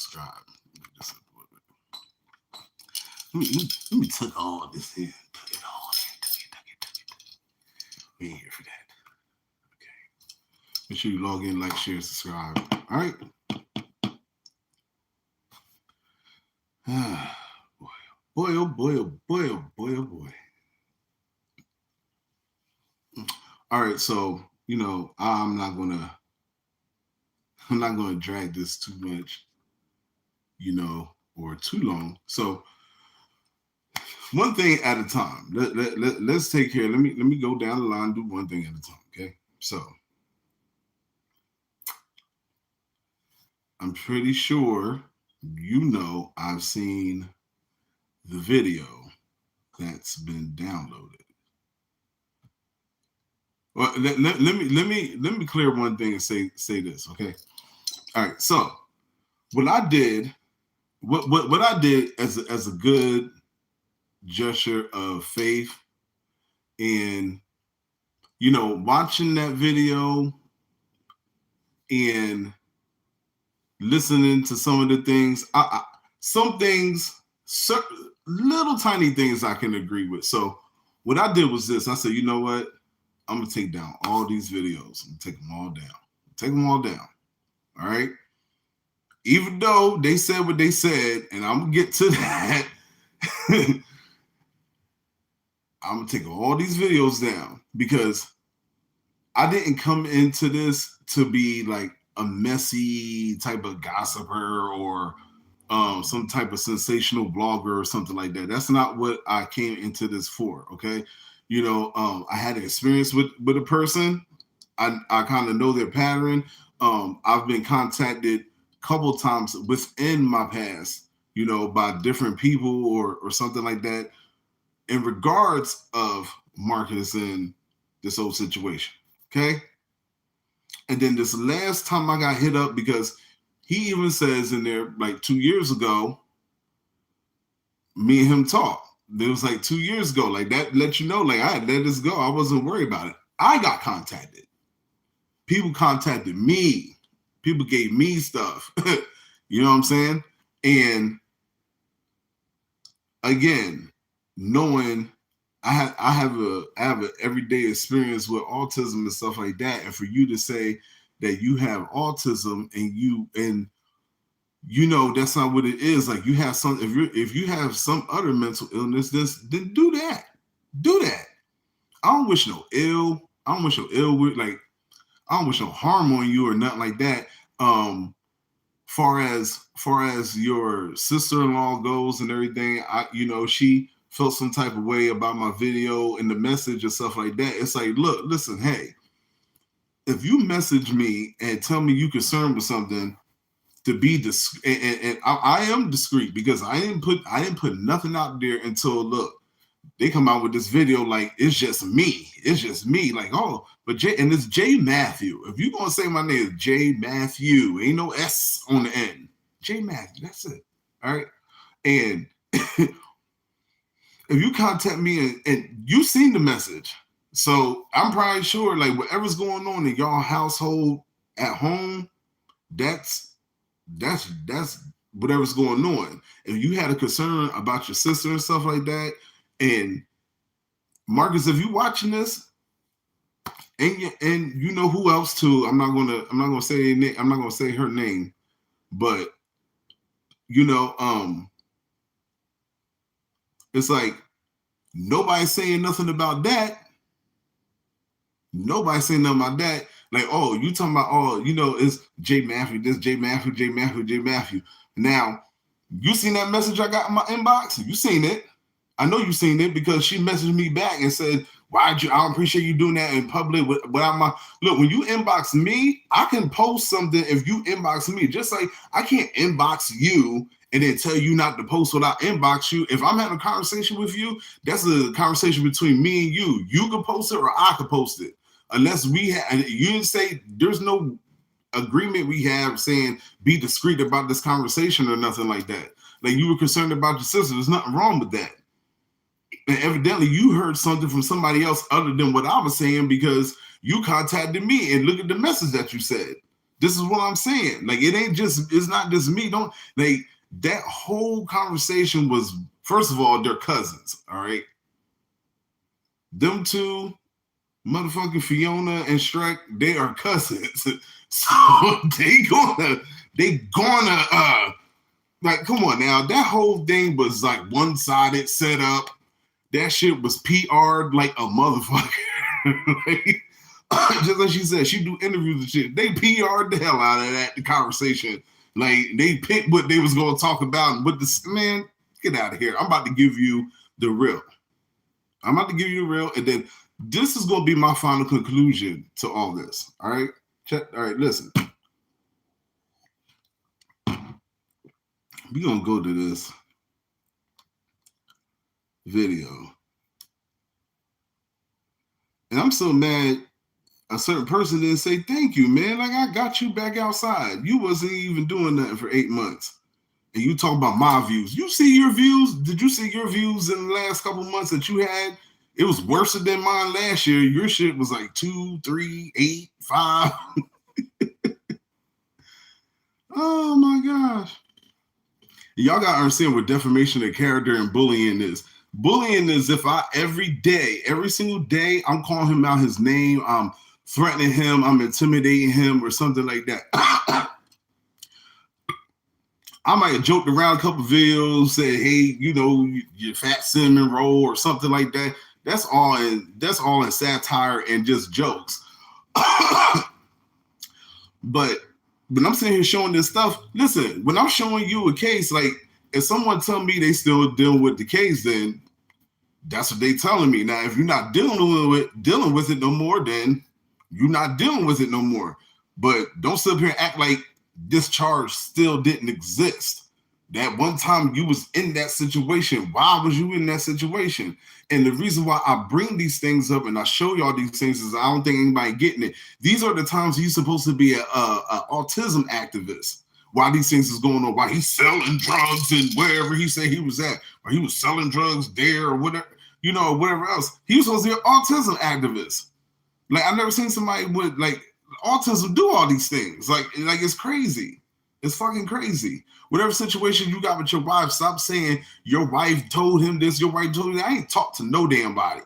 subscribe. Let me tuck all this in. Tuck it all in. Tuck it. We ain't here for that. Okay. Make sure you log in, like, share, subscribe. All right. Boy, oh boy, oh boy, oh boy, oh boy. All right, so I'm not gonna drag this too much, or too long. So one thing at a time. Let's take care. Let me go down the line, do one thing at a time. Okay. So I'm pretty sure I've seen the video that's been downloaded. Well, let me clear one thing and say this, okay? All right. So what I did as a good gesture of faith in watching that video and listening to some of the things, certain little tiny things I can agree with. So what I did was this. I said, you know what? I'm going to take down all these videos. I'm going to take them all down. Take them all down. All right? Even though they said what they said, and I'm going to get to that, I'm going to take all these videos down because I didn't come into this to be like a messy type of gossiper or some type of sensational blogger or something like that. That's not what I came into this for, okay? I had an experience with a person. I kind of know their pattern. I've been contacted a couple times within my past, by different people or something like that in regards of Marcus and this whole situation, okay? And then this last time I got hit up because he even says in there, like 2 years ago, me and him talked. It was like 2 years ago. Like that let you know, like I let this go. I wasn't worried about it. I got contacted. People contacted me. People gave me stuff. You know what I'm saying? And again, knowing I have an everyday experience with autism and stuff like that, and for you to say that you have autism and that's not what it is. Like you have some, if you have some other mental illness, then do that. Do that. I don't wish no ill. I don't wish no harm on you or nothing like that. Far as your sister-in-law goes and everything, she felt some type of way about my video and the message and stuff like that. It's like, look, listen, hey, if you message me and tell me you concerned with something, to be discreet, and I am discreet because I didn't put nothing out there until look, they come out with this video like it's just me. It's just me. Like, oh, but it's J.Matthew. If you're gonna say my name is J.Matthew, ain't no S on the end. J.Matthew, that's it. All right. And if you contact me and you seen the message, so I'm probably sure like whatever's going on in y'all household at home, that's whatever's going on. If you had a concern about your sister and stuff like that, and Marcus, if you watching this, and you know who else too, I'm not gonna say her name, but it's like nobody's saying nothing about that. Nobody's saying nothing about that. Like, oh, you talking about, it's J.Matthew, this J.Matthew. Now, you seen that message I got in my inbox? You seen it. I know you seen it because she messaged me back and said, I don't appreciate you doing that in public without my, look, when you inbox me, I can post something if you inbox me. Just like I can't inbox you and then tell you not to post without inbox you. If I'm having a conversation with you, that's a conversation between me and you. You can post it or I can post it. Unless we have, you didn't say there's no agreement we have saying be discreet about this conversation or nothing like that. Like you were concerned about your sister. There's nothing wrong with that. And evidently you heard something from somebody else other than what I was saying because you contacted me and look at the message that you said. This is what I'm saying. Like, it's not just me. Don't, like, that whole conversation was, first of all, they're cousins, all right? Them two, motherfucking Fiona and Shrek, they are cousins. So they gonna like, come on now. That whole thing was like one-sided set up. That shit was PR'd like a motherfucker. Like, just like she said, she do interviews and shit. They PR'd the hell out of that conversation. Like, they picked what they was going to talk about. And what this, man, get out of here. I'm about to give you the real. I'm about to give you the real. And then this is going to be my final conclusion to all this. All right? All right, listen. We're going to go to this video. And I'm so mad a certain person didn't say thank you, man. Like, I got you back outside. You wasn't even doing nothing for 8 months. And you talk about my views. You see your views? Did you see your views in the last couple months that you had? It was worse than mine last year. Your shit was like 2, 3, 8, 5. Oh my gosh. Y'all gotta understand what defamation of character and bullying is. Bullying is if every single day, I'm calling him out his name, I'm threatening him, I'm intimidating him, or something like that. I might have joked around a couple videos, said, hey, you know, you fat cinnamon roll or something like that. That's all in satire and just jokes. But when I'm sitting here showing this stuff, listen, when I'm showing you a case, like, if someone tell me they still dealing with the case, then that's what they telling me. Now, if you're not dealing with it no more, then you're not dealing with it no more. But don't sit up here and act like this charge still didn't exist. That one time you was in that situation, why was you in that situation? And the reason why I bring these things up and I show y'all these things is I don't think anybody getting it. These are the times you're supposed to be a autism activist. Why these things is going on, why he's selling drugs and wherever he said he was at, or he was selling drugs there or whatever, you know, whatever else. He was supposed to be an autism activist. Like, I've never seen somebody with, like, autism do all these things. Like it's crazy. It's fucking crazy. Whatever situation you got with your wife, stop saying your wife told him this, your wife told me that. I ain't talked to no damn body.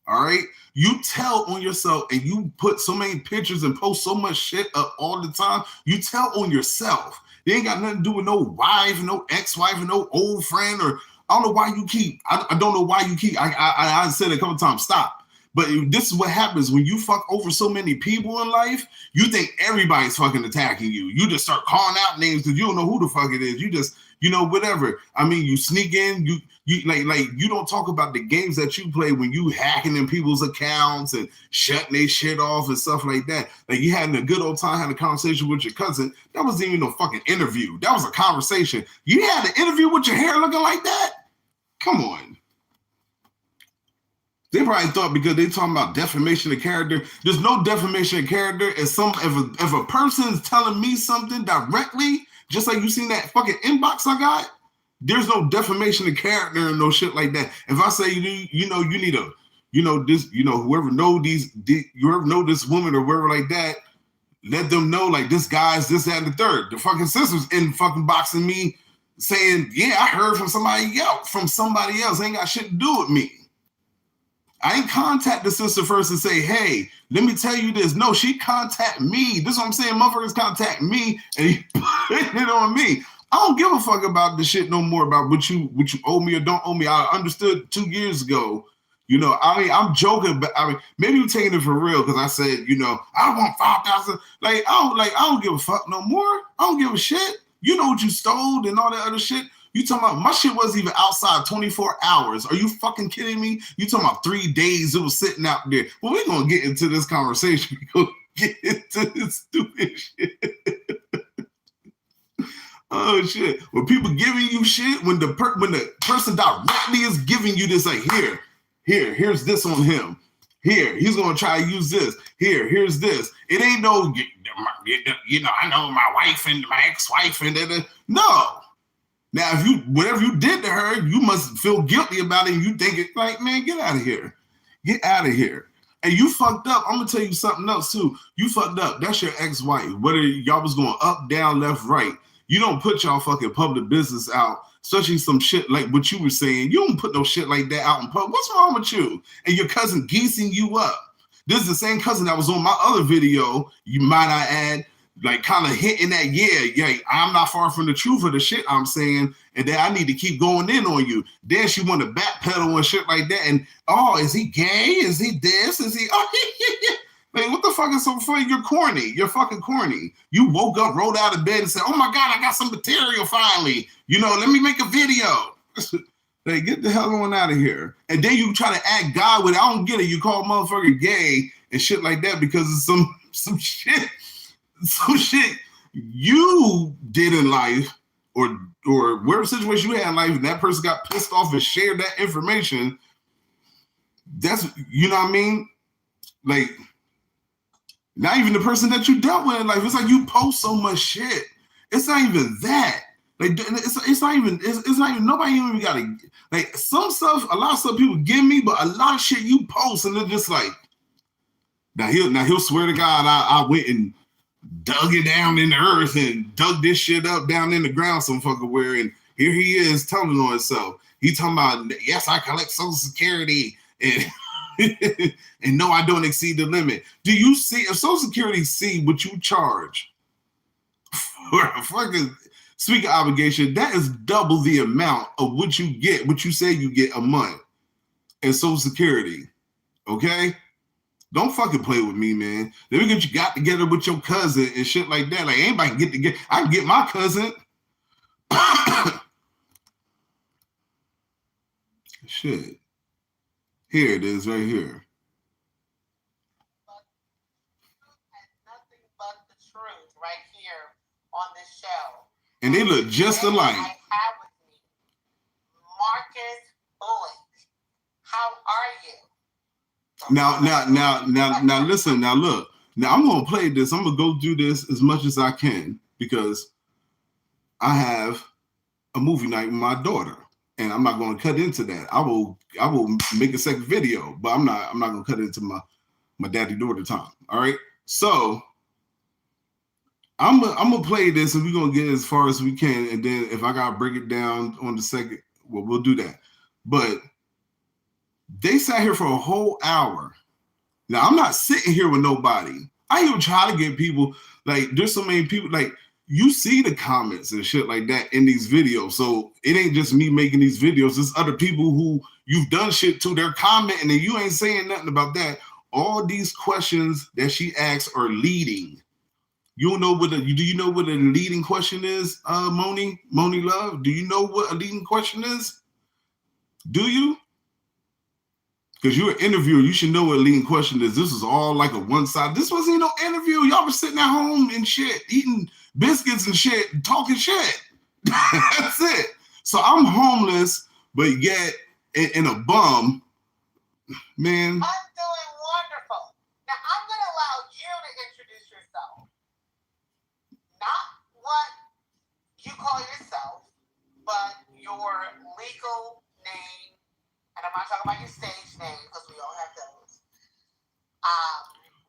All right? You tell on yourself and you put so many pictures and post so much shit up all the time. You tell on yourself. It ain't got nothing to do with no wife, no ex-wife, or no old friend, or I don't know why you keep. I don't know why you keep. I said it a couple times. Stop. But this is what happens when you fuck over so many people in life. You think everybody's fucking attacking you. You just start calling out names because you don't know who the fuck it is. You just, you know, whatever. I mean, you sneak in. You like you don't talk about the games that you play when you hacking in people's accounts and shutting their shit off and stuff like that. Like, you having a good old time having a conversation with your cousin. That wasn't even no fucking interview. That was a conversation. You had an interview with your hair looking like that? Come on. They probably thought because they talking about defamation of character. There's no defamation of character. If a person's telling me something directly, just like you seen that fucking inbox I got, there's no defamation of character and no shit like that. If I say you need a, whoever know this woman or whoever like that, let them know like this guy's this, that, and the third. The fucking sister's in fucking boxing me saying, yeah, I heard from somebody else. Ain't got shit to do with me. I ain't contact the sister first and say, hey, let me tell you this. No, she contact me. This is what I'm saying. Motherfuckers contact me and he put it on me. I don't give a fuck about the shit no more about what you owe me or don't owe me. I understood 2 years ago. You know, I mean, I'm joking, but I mean, maybe you're taking it for real because I said, I want 5,000. Like, I don't give a fuck no more. I don't give a shit. You know what you stole and all that other shit. You talking about my shit wasn't even outside 24 hours. Are you fucking kidding me? You talking about 3 days it was sitting out there. Well, we're going to get into this conversation. We're going to get into this stupid shit. Oh, shit. When people giving you shit, when the person directly is giving you this, like, here's this on him. Here, he's going to try to use this. Here's this. It ain't no, I know my wife and my ex-wife and no. Now, if whatever you did to her, you must feel guilty about it. And you think it like, man, get out of here. Get out of here. And you fucked up. I'm gonna tell you something else too. You fucked up. That's your ex-wife. Whether y'all was going up, down, left, right. You don't put y'all fucking public business out, especially some shit like what you were saying. You don't put no shit like that out in public. What's wrong with you? And your cousin geesing you up. This is the same cousin that was on my other video, you might I add, like kind of hinting that, yeah, I'm not far from the truth of the shit I'm saying, and then I need to keep going in on you. Then she want to backpedal and shit like that, and oh, is he gay? Is he this? Is he? Oh, like, what the fuck is so funny? You're corny. You're fucking corny. You woke up, rolled out of bed, and said, "Oh my god, I got some material finally. You know, let me make a video." Like, get the hell on out of here. And then you try to act God with it. I don't get it. You call motherfucker gay and shit like that because of some shit you did in life, or whatever situation you had in life, and that person got pissed off and shared that information. That's, you know what I mean? Like, not even the person that you dealt with in life. It's like you post so much shit. It's not even that. Like, it's not even nobody even gotta, like, some stuff, a lot of stuff people give me, but a lot of shit you post, and they're just like, now he'll swear to God, I went and dug it down in the earth and dug this shit up down in the ground some fucking where, and here he is telling on himself. He talking about, yes, I collect Social Security, and and no, I don't exceed the limit. Do you see, if Social Security see what you charge for a fucking speaker obligation, that is double the amount of what you get, what you say you get a month in Social Security. Okay? Don't fucking play with me, man. Then we get you got together with your cousin and shit like that. Like, anybody can get together. I can get my cousin. Shit. Here it is, right here. Nothing but the truth right here on this show. And they look just alike. I have with me Marcus Bullock. How are you? Now, listen, now look. Now I'm gonna play this. I'm gonna go do this as much as I can because I have a movie night with my daughter. And I'm not gonna cut into that. I will make a second video, but I'm not gonna cut into my daddy-daughter time. All right. So I'm gonna play this and we're gonna get as far as we can, and then if I gotta break it down on the second, well, we'll do that. But they sat here for a whole hour. Now I'm not sitting here with nobody. I even try to get people, like, there's so many people, like, you see the comments and shit like that in these videos. So it ain't just me making these videos. There's other people who you've done shit to, they're commenting and you ain't saying nothing about that. All these questions that she asks are leading. You don't know what do you know what a leading question is, Moni Love? Do you know what a leading question is? Do you? Because you're an interviewer, you should know what a leading question is. This is all like a one-side. This wasn't no interview. Y'all were sitting at home and shit, eating biscuits and shit, talking shit. That's it. So I'm homeless, but yet in a bum, man. I'm doing wonderful. Now I'm gonna allow you to introduce yourself. Not what you call yourself, but your legal name. And I'm not talking about your stage name because we all have those.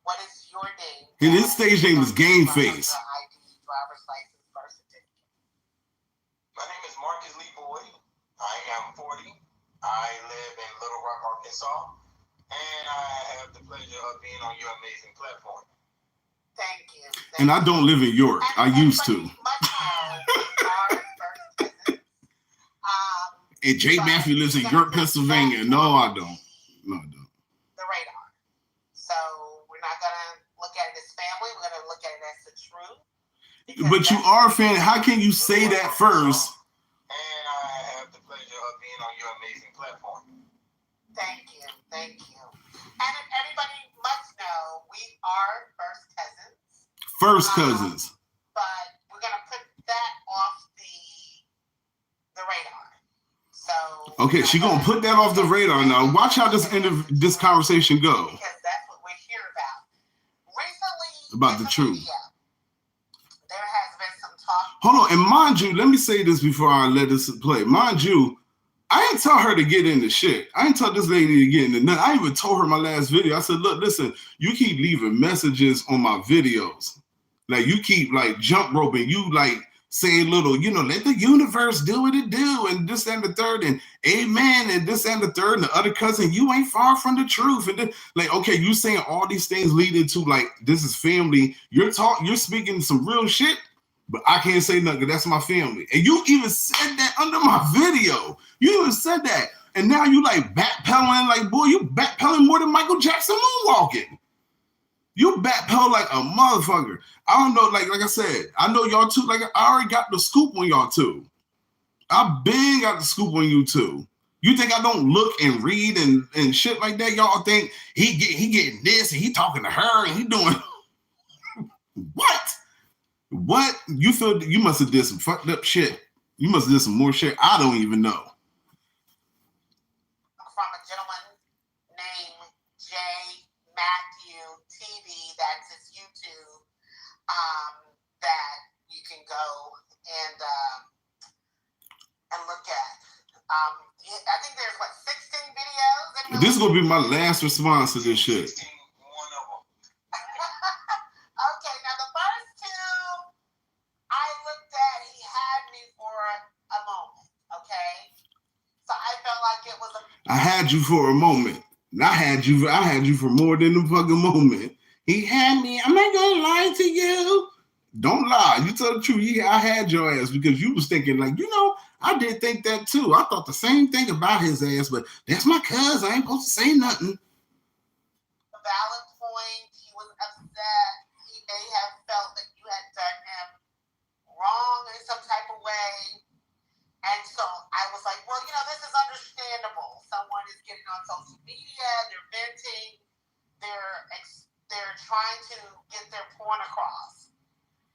What is your name? And his stage name is Game Face. ID, driver's license, birth certificate. My name is Marcus Lee Boyd. I am 40. I live in Little Rock, Arkansas, and I have the pleasure of being on your amazing platform. Thank you. And I don't live in York. I used to. And J.Mattheww lives in York, Pennsylvania. No, I don't. No, I don't. The radar. So we're not going to look at it as family. We're going to look at it as the truth. But you are a fan. How can you say that first? And I have the pleasure of being on your amazing platform. Thank you. Thank you. And everybody must know we are first cousins. First cousins. But we're going to put that off the radar. So, okay, she's gonna put that off the radar now. Watch how this conversation go. Because that's what we're here about. Recently, about the truth. There has been some talk. Hold on, and mind you, let me say this before I let this play. Mind you, I ain't tell her to get into shit. I ain't tell this lady to get into nothing. I even told her in my last video. I said, look, listen, you keep leaving messages on my videos. Like, you keep, like, jump roping. You, like, saying little, you know, let the universe do what it do, and this and the third, and amen, and this and the third, and the other cousin, you ain't far from the truth. And then, like, okay, you saying all these things leading to, like, this is family. You're speaking some real shit, but I can't say nothing because that's my family. And you even said that under my video. You even said that. And now you like backpedaling, like, boy, you backpedaling more than Michael Jackson moonwalking. You backpedal like a motherfucker. I don't know, like I said, I know y'all too. Like, I already got the scoop on y'all too. I've been got the scoop on you too. You think I don't look and read and shit like that? Y'all think he getting this and he talking to her and he doing what? What? You feel you must have did some fucked up shit. You must have did some more shit I don't even know. From a gentleman named J.Matthew TV, that's his YouTube, that you can go and look at. I think there's 16 videos. This is gonna be my last response to this shit. Okay, now the first two I looked at, he had me for a moment, okay? So I felt like it was I had you for a moment. I had you for more than a fucking moment. He had me. I'm not gonna lie to you. Don't lie. You tell the truth. Yeah, I had your ass because you was thinking like, you know, I did think that too. I thought the same thing about his ass, but that's my cousin. I ain't supposed to say nothing. A valid point. He was upset. He may have felt that you had done him wrong in some type of way. And so I was like, well, you know, this is understandable. Someone is getting on social media, they're venting, they're trying to get their point across.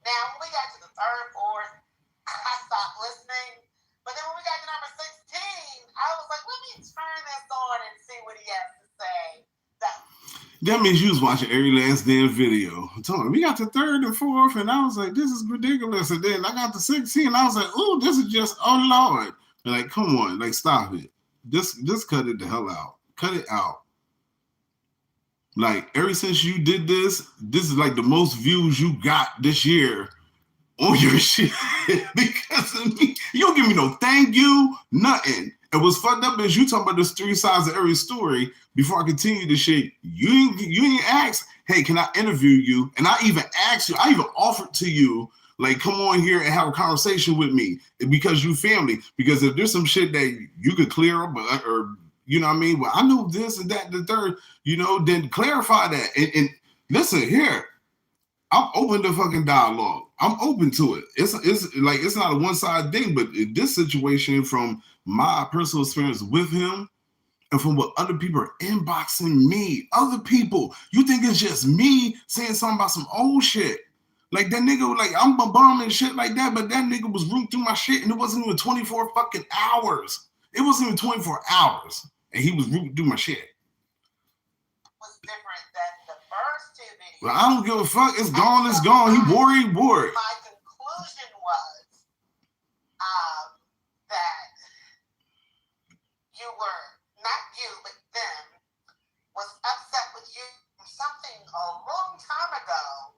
Now, when we got to the third, fourth, I stopped listening. But then when we got to number 16, I was like, let me turn this on and see what he has to say. That means you was watching every last damn video. We got the third and fourth, and I was like, this is ridiculous. And then I got the 16, and I was like, oh, this is just, oh, Lord. And like, come on, like, stop it. Just cut it the hell out. Cut it out. Like, ever since you did this is like the most views you got this year on your shit because of me. You don't give me no thank you, nothing. And what's fucked up is you talking about this 3 sides of every story. Before I continue this shit, you ain't ask, hey, can I interview you? And I even asked you, I even offered to you, like, come on here and have a conversation with me because you family. Because if there's some shit that you could clear up or you know what I mean? Well, I know this and that, the third, you know, then clarify that. And listen, here, I'm open to fucking dialogue. I'm open to it. It's like, it's not a one-sided thing, but in this situation, from my personal experience with him, and from what other people are inboxing me, other people, you think it's just me saying something about some old shit. Like that nigga, like I'm a bum and shit like that, but that nigga was rooting through my shit and it wasn't even 24 fucking hours. It wasn't even 24 hours and he was rooting through my shit. Was different than the first two videos. Well, I don't give a fuck. It's gone, it's gone. He bored, he bored. My conclusion was that you were, not you, but them, was upset with you for something a long time ago,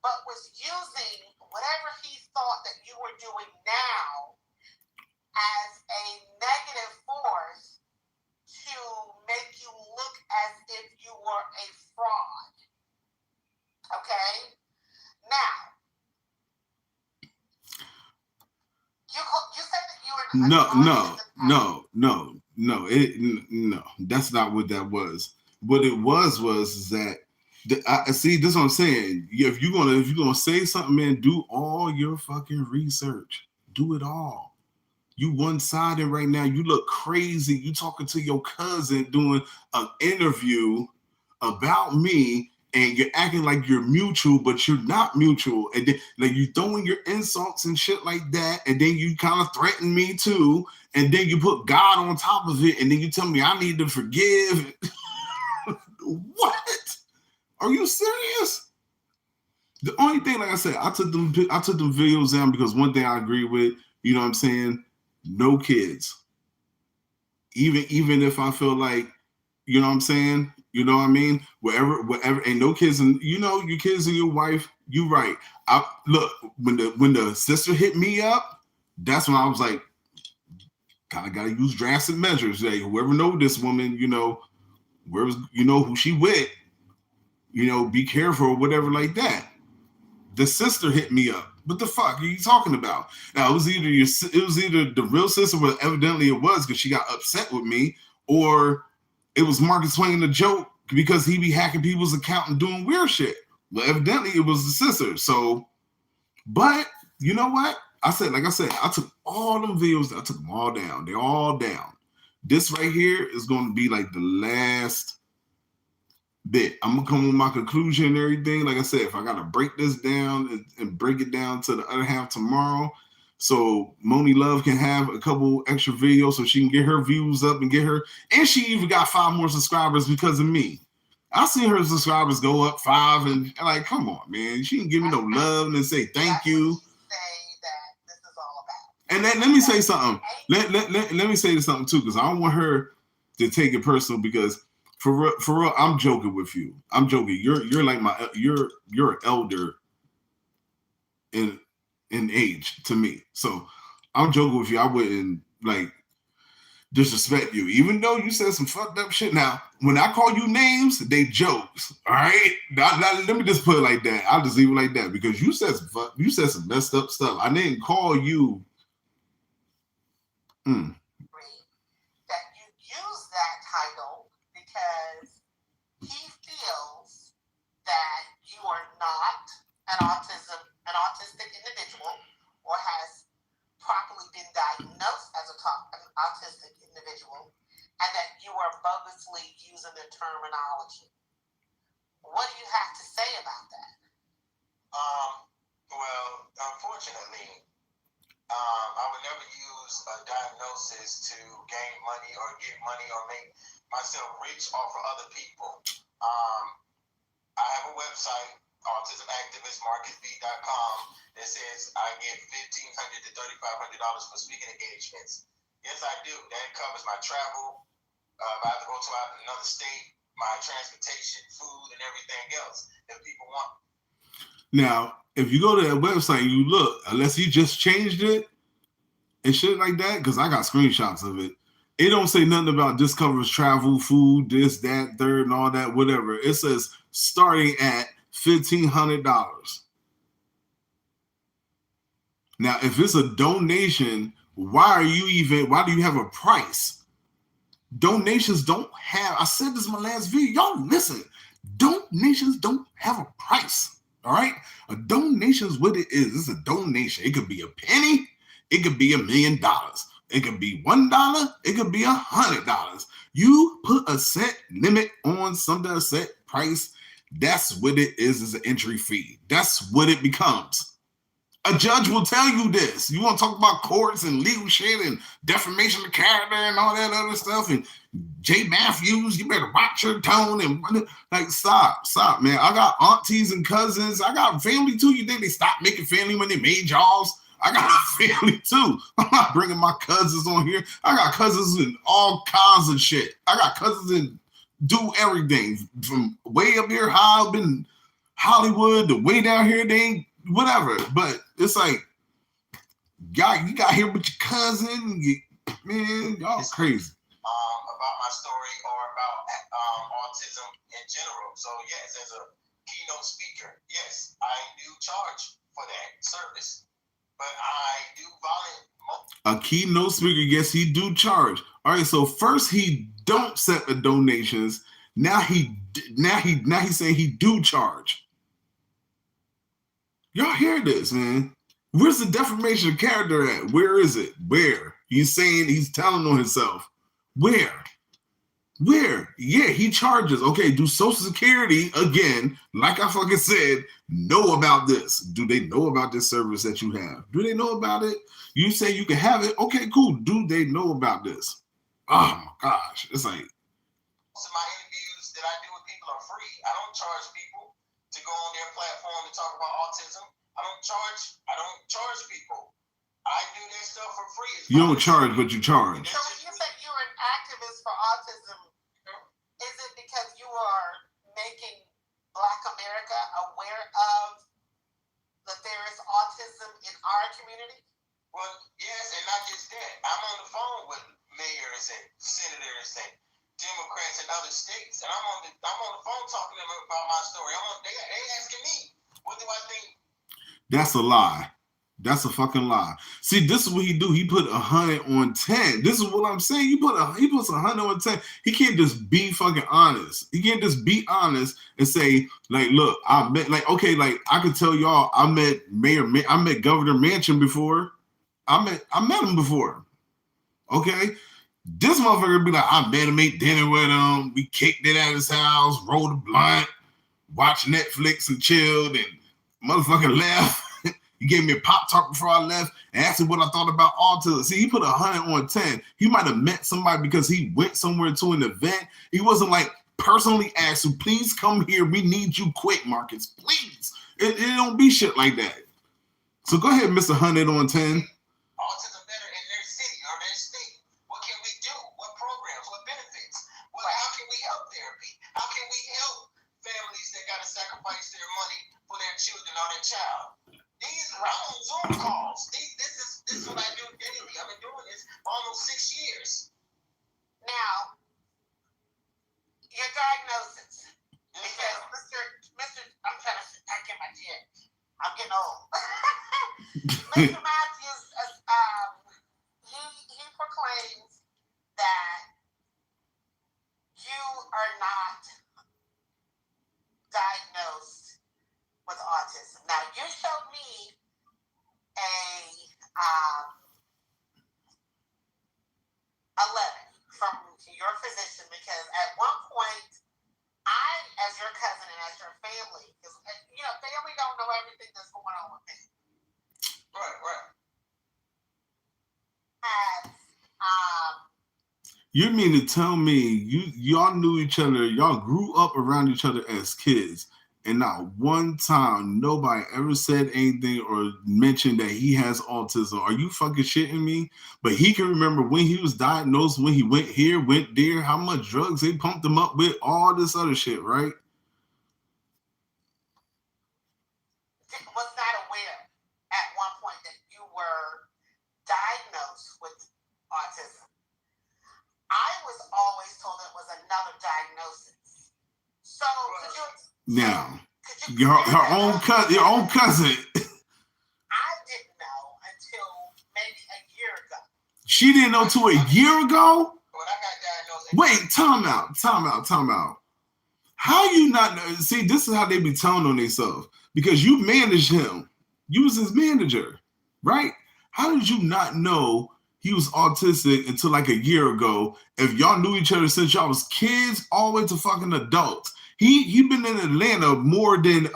but was using whatever he thought that you were doing now as a negative force to make you look as if you were a fraud. Okay? Now, you said that you were... No. That's not what that was. What it was that I see. This is what I'm saying. If you're gonna say something, man, do all your fucking research. Do it all. You one-sided right now. You look crazy. You talking to your cousin doing an interview about me, and you're acting like you're mutual, but you're not mutual. And then, like, you throwing your insults and shit like that, and then you kind of threaten me too, and then you put God on top of it, and then you tell me I need to forgive. What? Are you serious? The only thing, like I said, I took them videos down because one thing I agree with, you know what I'm saying? No kids. even if I feel like, you know what I'm saying? You know what I mean? Whatever, ain't no kids, and you know, your kids and your wife, you right. I look, when the sister hit me up, that's when I was like, kind of got to use drastic measures. Like, whoever know this woman, you know, where's, you know, who she with, you know, be careful or whatever like that. The sister hit me up. What the fuck are you talking about? Now, it was either the real sister, but evidently it was, because she got upset with me, or it was Marcus Twain a joke because he be hacking people's account and doing weird shit. Well, evidently it was the sister. So, but you know what? Like I said, I took all them videos, I took them all down. They're all down. This right here is going to be like the last bit. I'm gonna come with my conclusion and everything. Like I said, if I gotta break this down and break it down to the other half tomorrow, so Moni Love can have a couple extra videos so she can get her views up and and she even got 5 more subscribers because of me. I seen her subscribers go up 5, and like, come on, man, she didn't give me no love and say thank you. And then let me say something. Let me say something too, because I don't want her to take it personal, because for real, I'm joking with you. I'm joking. You're like you're elder in age to me. So I'm joking with you. I wouldn't like disrespect you, even though you said some fucked up shit. Now, when I call you names, they jokes. All right. Now, let me just put it like that. I'll just leave it like that, because you said some messed up stuff. I didn't call you. That you use that title because he feels that you are not an autistic individual, or has properly been diagnosed as an autistic individual, and that you are bogusly using the terminology. What do you have to say about that? Well, unfortunately, I would never use a diagnosis to gain money or get money or make myself rich off of other people. I have a website, autismactivistmarcusb.com, that says I get $1,500 to $3,500 for speaking engagements. Yes, I do. That covers my travel. If I have to go to another state, my transportation, food, and everything else that people want. Now, if you go to that website and you look, unless you just changed it and shit like that, because I got screenshots of it, it don't say nothing about this covers travel, food, this, that, third, and all that, whatever. It says starting at $1,500. Now, if it's a donation, why do you have a price? Donations don't have, I said this in my last video, y'all listen, donations don't have a price. All right, a donation is what it is. It's a donation. It could be a penny. It could be $1 million. It could be $1. It could be $100. You put a set limit on something, a set price. That's what it is an entry fee. That's what it becomes. A judge will tell you this. You want to talk about courts and legal shit and defamation of character and all that other stuff, and J.Matthews, you better watch your tone, and like, stop, man. I got aunties and cousins. I got family too. You think they stopped making family when they made Jaws? I got a family too. I'm not bringing my cousins on here. I got cousins in all kinds of shit. I got cousins in do everything from way up here, high up in Hollywood, to way down here, they ain't whatever. But it's like, you got here with your cousin, man, y'all crazy. About my story or about autism in general. So yes, as a keynote speaker, yes, I do charge for that service, but I do volunteer. A keynote speaker, yes, he do charge. All right, so first he don't set the donations. Now he's saying he do charge. Y'all hear this, man? Where's the defamation of character at? Where is it? Where? He's saying, he's telling on himself. Where? Yeah, he charges. Okay, do Social Security, again, like I fucking said, know about this? Do they know about this service that you have? Do they know about it? You say you can have it. Okay, cool. Do they know about this? Oh my gosh. It's like, most of my interviews that I do with people are free. I don't charge people to go on their platform and talk about autism. I don't charge people. I do that stuff for free. You don't charge, but you charge. So when you say you're an aware of that there is autism in our community? Well, yes, and not just that. I'm on the phone with mayors and senators and Democrats in other states, and I'm on the phone talking to them about my story. They asking me, what do I think? That's a lie. That's a fucking lie. See, this is what he do. He put 100 on 10. This is what I'm saying. He puts 100 on 10. He can't just be fucking honest. He can't just be honest and say, like, look, I met, like, okay, like I could tell y'all, I met Governor Manchin before. I met him before. Okay. This motherfucker be like, I met him, ate dinner with him. We kicked it at his house, rolled a blunt, watched Netflix and chilled, and motherfucker left. He gave me a Pop-Tart before I left and asked me what I thought about autism. See, he put 100 on 10. He might have met somebody because he went somewhere to an event. He wasn't like personally asked, so please come here. We need you quick, Marcus. Please. It don't be shit like that. So go ahead, Mr. 100 on 10. Autism better in their city or their state. What can we do? What programs? What benefits? How can we help therapy? How can we help families that got to sacrifice their money for their children or their child? I'm on Zoom calls. This is what I do daily. I've been doing this almost 6 years. Now, your diagnosis. Because Mr. I get my chin. I'm getting old. Mr. Matthews, he proclaims that you are not diagnosed with autism. Now, you showed me a letter from your physician because at one point, I, as your cousin and as your family, because family don't know everything that's going on with me. Right. You mean to tell me y'all knew each other, y'all grew up around each other as kids, and not one time nobody ever said anything or mentioned that he has autism? Are you fucking shitting me? But he can remember when he was diagnosed, when he went here, went there, how much drugs they pumped him up with, all this other shit, right? Was not aware at one point that you were diagnosed with autism. I was always told it was another diagnosis. So could you? Now, your own cousin. I didn't know until maybe a year ago. She didn't know till a year ago? When I got diagnosed. Wait, time out. How you not know? See, this is how they be telling on themselves. Because you managed him. You was his manager, right? How did you not know he was autistic until like a year ago? If y'all knew each other since y'all was kids all the way to fucking adults. He been in Atlanta more than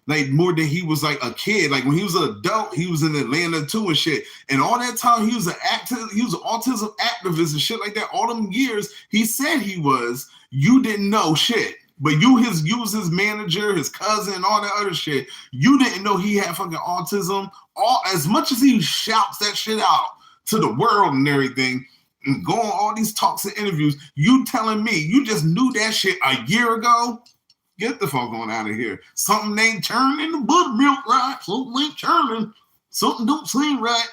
he was like a kid. Like when he was an adult, he was in Atlanta too and shit. And all that time he was an autism activist and shit like that. All them years he said he was, you didn't know shit. But you was his manager, his cousin, all that other shit. You didn't know he had fucking autism. As much as he shouts that shit out to the world and everything, and go on all these talks and interviews, you telling me you just knew that shit a year ago? Get the fuck on out of here. Something ain't turning in the buttermilk right. Something ain't turning. Something don't seem right.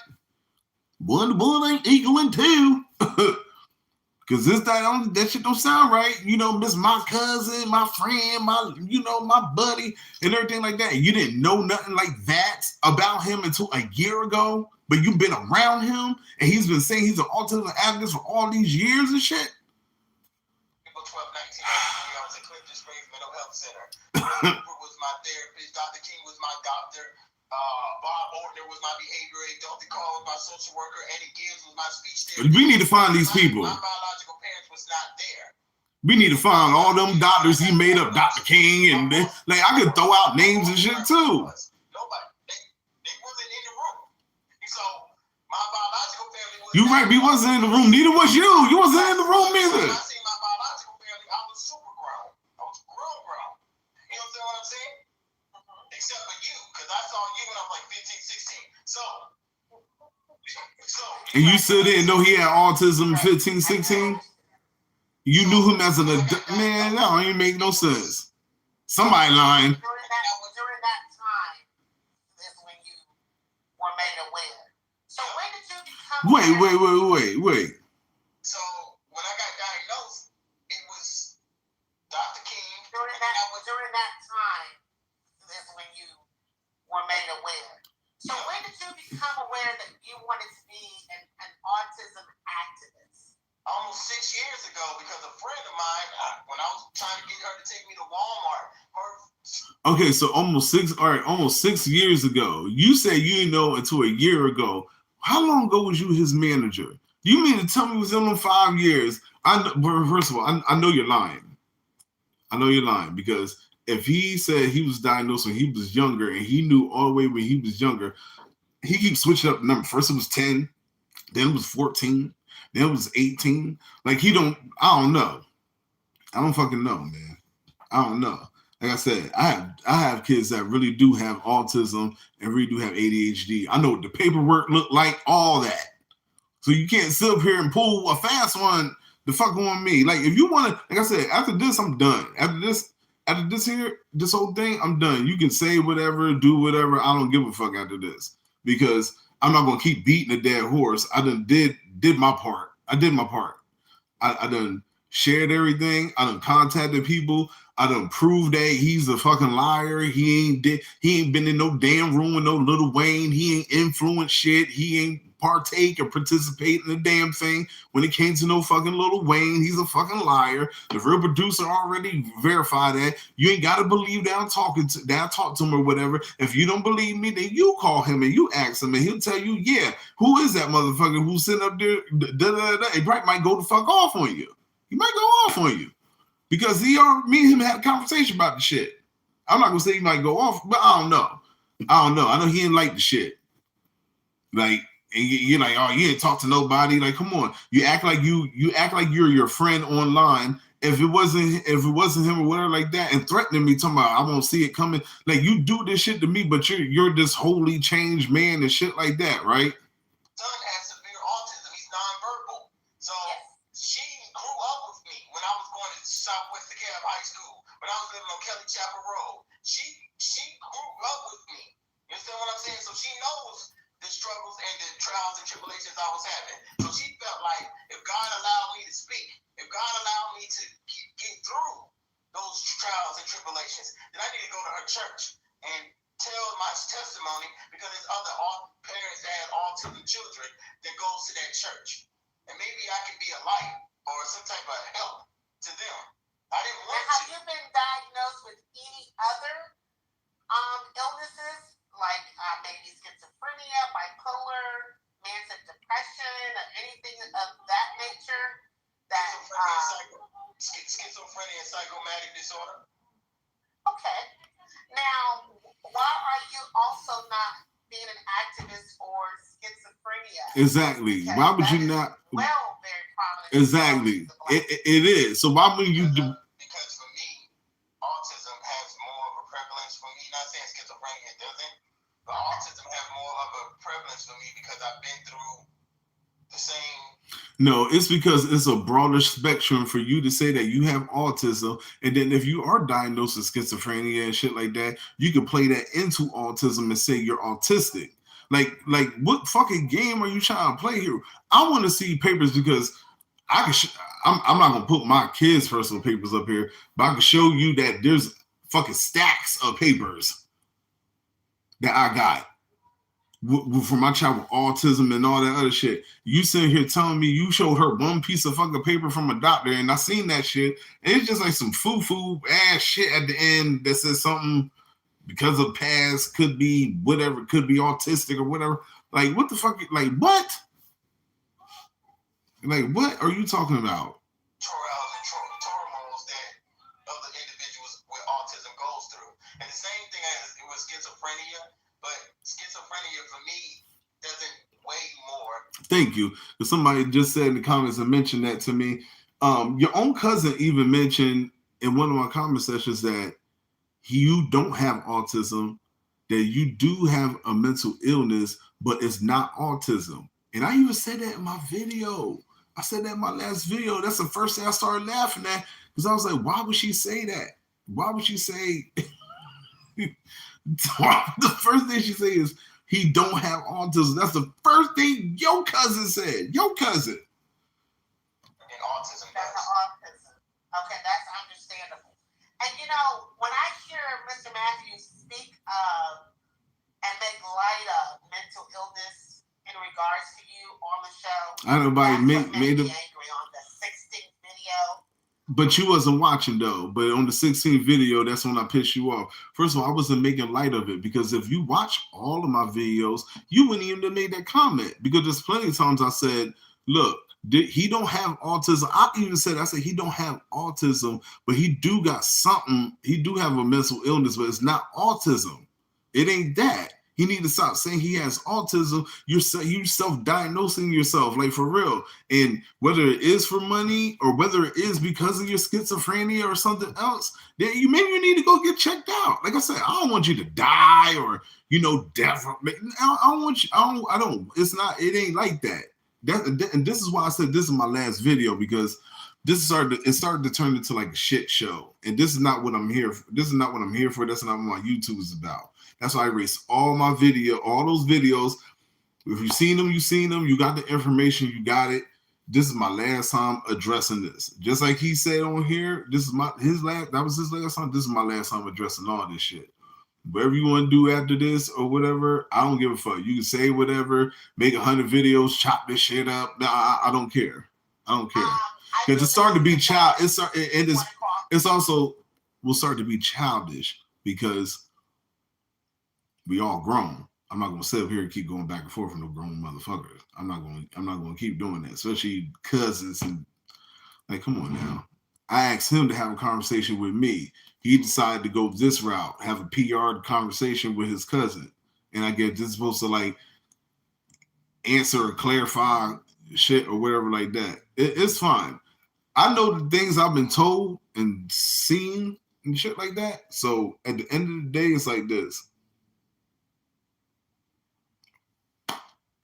One to one ain't equaling two. Because that shit don't sound right. Miss my cousin, my friend, my buddy, and everything like that. You didn't know nothing like that about him until a year ago, but you've been around him, and he's been saying he's an autism advocate for all these years and shit. April 12, 1993, I was at Clifton Springs Mental Health Center. Cooper was my therapist. Dr. King was my doctor. Bob Ortner was my behavior aid. Dr. Cole was my social worker. Eddie Gibbs was my speech therapist. We need to find these people. My biological parents was not there. We need to find all them doctors he made up, Dr. King, and I could throw out names and shit too. Nobody. They wasn't in the room. So my biological family was. You right, we wasn't in the room. Neither was you. You wasn't in the room either. When I see my biological family, I was super grown. I was grown. You know what I'm saying? Except for you, because I saw you when I was like 15, 16. So and you still didn't know he had autism 15, 16? You knew him as an adult? Man, that don't even make no sense. Somebody lying. I Wait. So when I got diagnosed, it was Dr. King. During that time is when you were made aware. So when did you become aware that you wanted to be an autism activist? Almost 6 years ago, because a friend of mine, when I was trying to get her to take me to Walmart, okay, so almost 6 years ago. You said you didn't know until a year ago. How long ago was you his manager? You mean to tell me it was in them 5 years? First of all, I know you're lying. I know you're lying because if he said he was diagnosed when he was younger and he knew all the way when he was younger, he keeps switching up the number. First it was 10, then it was 14, then it was 18. Like I don't know. I don't fucking know, man. I don't know. Like I said, I have kids that really do have autism and really do have ADHD. I know what the paperwork looked like, all that. So you can't sit up here and pull a fast one the fuck on me. Like if you want to, like I said, after this, I'm done. After this whole thing, I'm done. You can say whatever, do whatever. I don't give a fuck after this because I'm not gonna keep beating a dead horse. I done did my part. I did my part. I done shared everything. I done contacted people. I done proved that he's a fucking liar. He ain't been in no damn room with no Lil Wayne. He ain't influenced shit. He ain't partake or participate in the damn thing when it came to no fucking Lil Wayne. He's a fucking liar. The real producer already verified that. You ain't got to believe that I talk to him or whatever. If you don't believe me, then you call him and you ask him and he'll tell you, yeah, who is that motherfucker who's sitting up there? He probably might go the fuck off on you. He might go off on you because me and him had a conversation about the shit. I'm not gonna say he might go off, but I don't know. I know he didn't like the shit. Like, and you're like, oh, you ain't talk to nobody. Like, come on, you act like you're your friend online. If it wasn't him or whatever like that, and threatening me, talking about I won't see it coming. Like you do this shit to me, but you're this wholly changed man and shit like that, right? Son has severe autism. He's nonverbal. So she grew up with me when I was going to Southwest DeKalb High School, when I was living on Kelly Chapel Road. She grew up with me. You understand what I'm saying? So she knows the struggles and the trials and tribulations I was having. So she felt like if God allowed me to speak, if God allowed me to get through those trials and tribulations, then I need to go to her church and tell my testimony because there's other parents that have autism children that goes to that church. And maybe I can be a light or some type of help to them. I didn't want to. Have you been diagnosed with any other illnesses? Like maybe schizophrenia, bipolar, manic depression, or anything of that nature? Schizophrenia and psychomatic disorder. Okay. Now, why are you also not being an activist for schizophrenia? Exactly. Because why would you not? Well, very prominent. Exactly. It is. So why would you do? Because for me, autism has more of a prevalence for me. Not saying schizophrenia doesn't, but autism has more of a prevalence for me because I've been through the same. No, it's because it's a broader spectrum for you to say that you have autism, and then if you are diagnosed with schizophrenia and shit like that, you can play that into autism and say you're autistic. Like what fucking game are you trying to play here? I want to see papers because I can. I'm not gonna put my kids' personal papers up here, but I can show you that there's fucking stacks of papers that I got for my child with autism and all that other shit. You sitting here telling me you showed her one piece of fucking paper from a doctor, and I seen that shit, and it's just like some foo-foo ass shit at the end that says something because of past, could be whatever, could be autistic or whatever. Like, what the fuck? Like, what? Like, what are you talking about? Turmoils that other individuals with autism goes through. And the same thing as with schizophrenia, but schizophrenia for me doesn't weigh more. Thank you. Because somebody just said in the comments and mentioned that to me. Your own cousin even mentioned in one of my comment sessions that you don't have autism, that you do have a mental illness, but it's not autism. And I even said that in my video. I said that in my last video. That's the first thing I started laughing at because I was like, why would she say that? Why would she say? The first thing she say is he don't have autism. That's the first thing your cousin said. Your cousin. And autism. That's autism. Okay, that's understandable. And you know, when I hear Mr. Matthews speak of and make light of mental illness in regards to you on the show, I don't know nobody made me angry on the 16th video. But you wasn't watching though. But on the 16th video, that's when I pissed you off. First of all, I wasn't making light of it because if you watch all of my videos, you wouldn't even have made that comment because there's plenty of times I said, look, he don't have autism. I said he don't have autism, but he do got something. He do have a mental illness, but it's not autism. It ain't that. He need to stop saying he has autism. You self-diagnosing yourself, like for real. And whether it is for money or whether it is because of your schizophrenia or something else, then maybe you need to go get checked out. Like I said, I don't want you to die or death. I don't want you. I don't. It's not. It ain't like that. And this is why I said this is my last video because it started to turn into like a shit show. And this is not what I'm here for. This is not what I'm here for. That's not what my YouTube is about. That's why I erase all those videos. If you've seen them, you've seen them. You got the information, you got it. This is my last time addressing this. Just like he said on here, that was his last time. This is my last time addressing all this shit. Whatever you want to do after this or whatever, I don't give a fuck. You can say whatever, make 100 videos, chop this shit up. Nah, I don't care. I don't care. Because it's starting to be it's also will start to be childish because we all grown. I'm not gonna sit up here and keep going back and forth with no grown motherfuckers. I'm not gonna keep doing that, especially cousins and like, come on now. I asked him to have a conversation with me. He decided to go this route, have a PR conversation with his cousin, and I guess this is supposed to like answer or clarify shit or whatever like that. It's fine. I know the things I've been told and seen and shit like that. So at the end of the day, it's like this.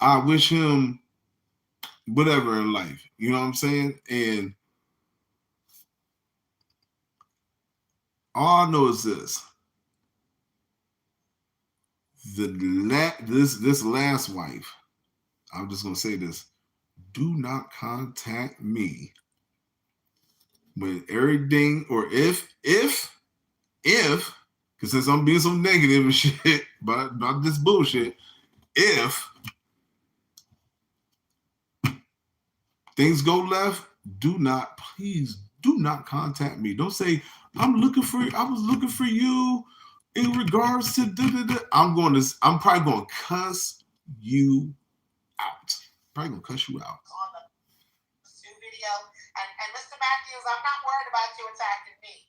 I wish him whatever in life. You know what I'm saying? And all I know is this. This last wife, I'm just gonna say this. Do not contact me when everything or if because since I'm being so negative and shit about this bullshit, if things go left, please do not contact me. Don't say I was looking for you in regards to I'm probably gonna cuss you out. Probably gonna cuss you out. On the video, and Mr. Matthews, I'm not worried about you attacking me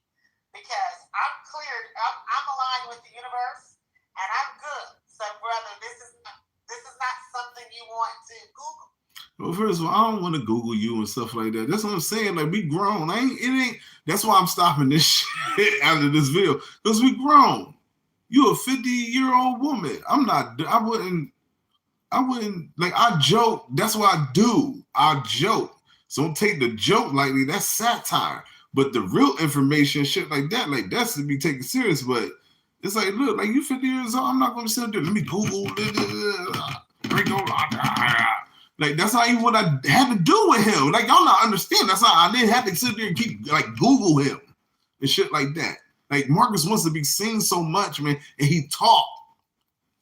because I'm cleared. I'm aligned with the universe, and I'm good. So, brother, this is not something you want to Google. Well, first of all, I don't want to Google you and stuff like that. That's what I'm saying. Like, we grown. That's why I'm stopping this shit after this video. Because we grown. You're a 50-year-old woman. I wouldn't, like, I joke. That's what I do. I joke. So don't take the joke lightly. That's satire. But the real information, shit like that's to be taken serious. But it's like, look, like, you 50 years old. I'm not going to sit there. Let me Google. Like, that's not even what I had to do with him. Like, y'all not understand. That's how I didn't have to sit there and keep, like, Google him and shit like that. Like, Marcus wants to be seen so much, man, and he talk.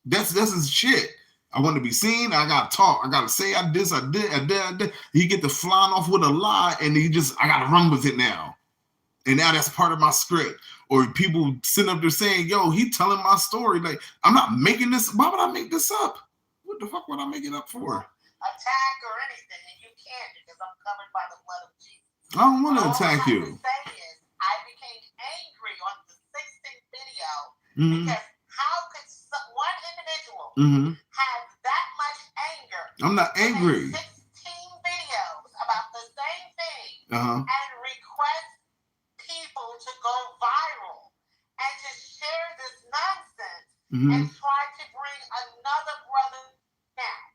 That's his shit. I want to be seen. I got to talk. I got to say I did. He get to flying off with a lie, and I got to run with it now. And now that's part of my script. Or people sitting up there saying, yo, he telling my story. Like, I'm not making this. Why would I make this up? What the fuck would I make it up for? Attack or anything, and you can't because I'm covered by the blood of Jesus. I don't want to attack you. All I have to say is I became angry on the 16th video because how could one individual have that much anger? I'm not angry. 16 videos about the same thing and request people to go viral and to share this nonsense and try to bring another brother down.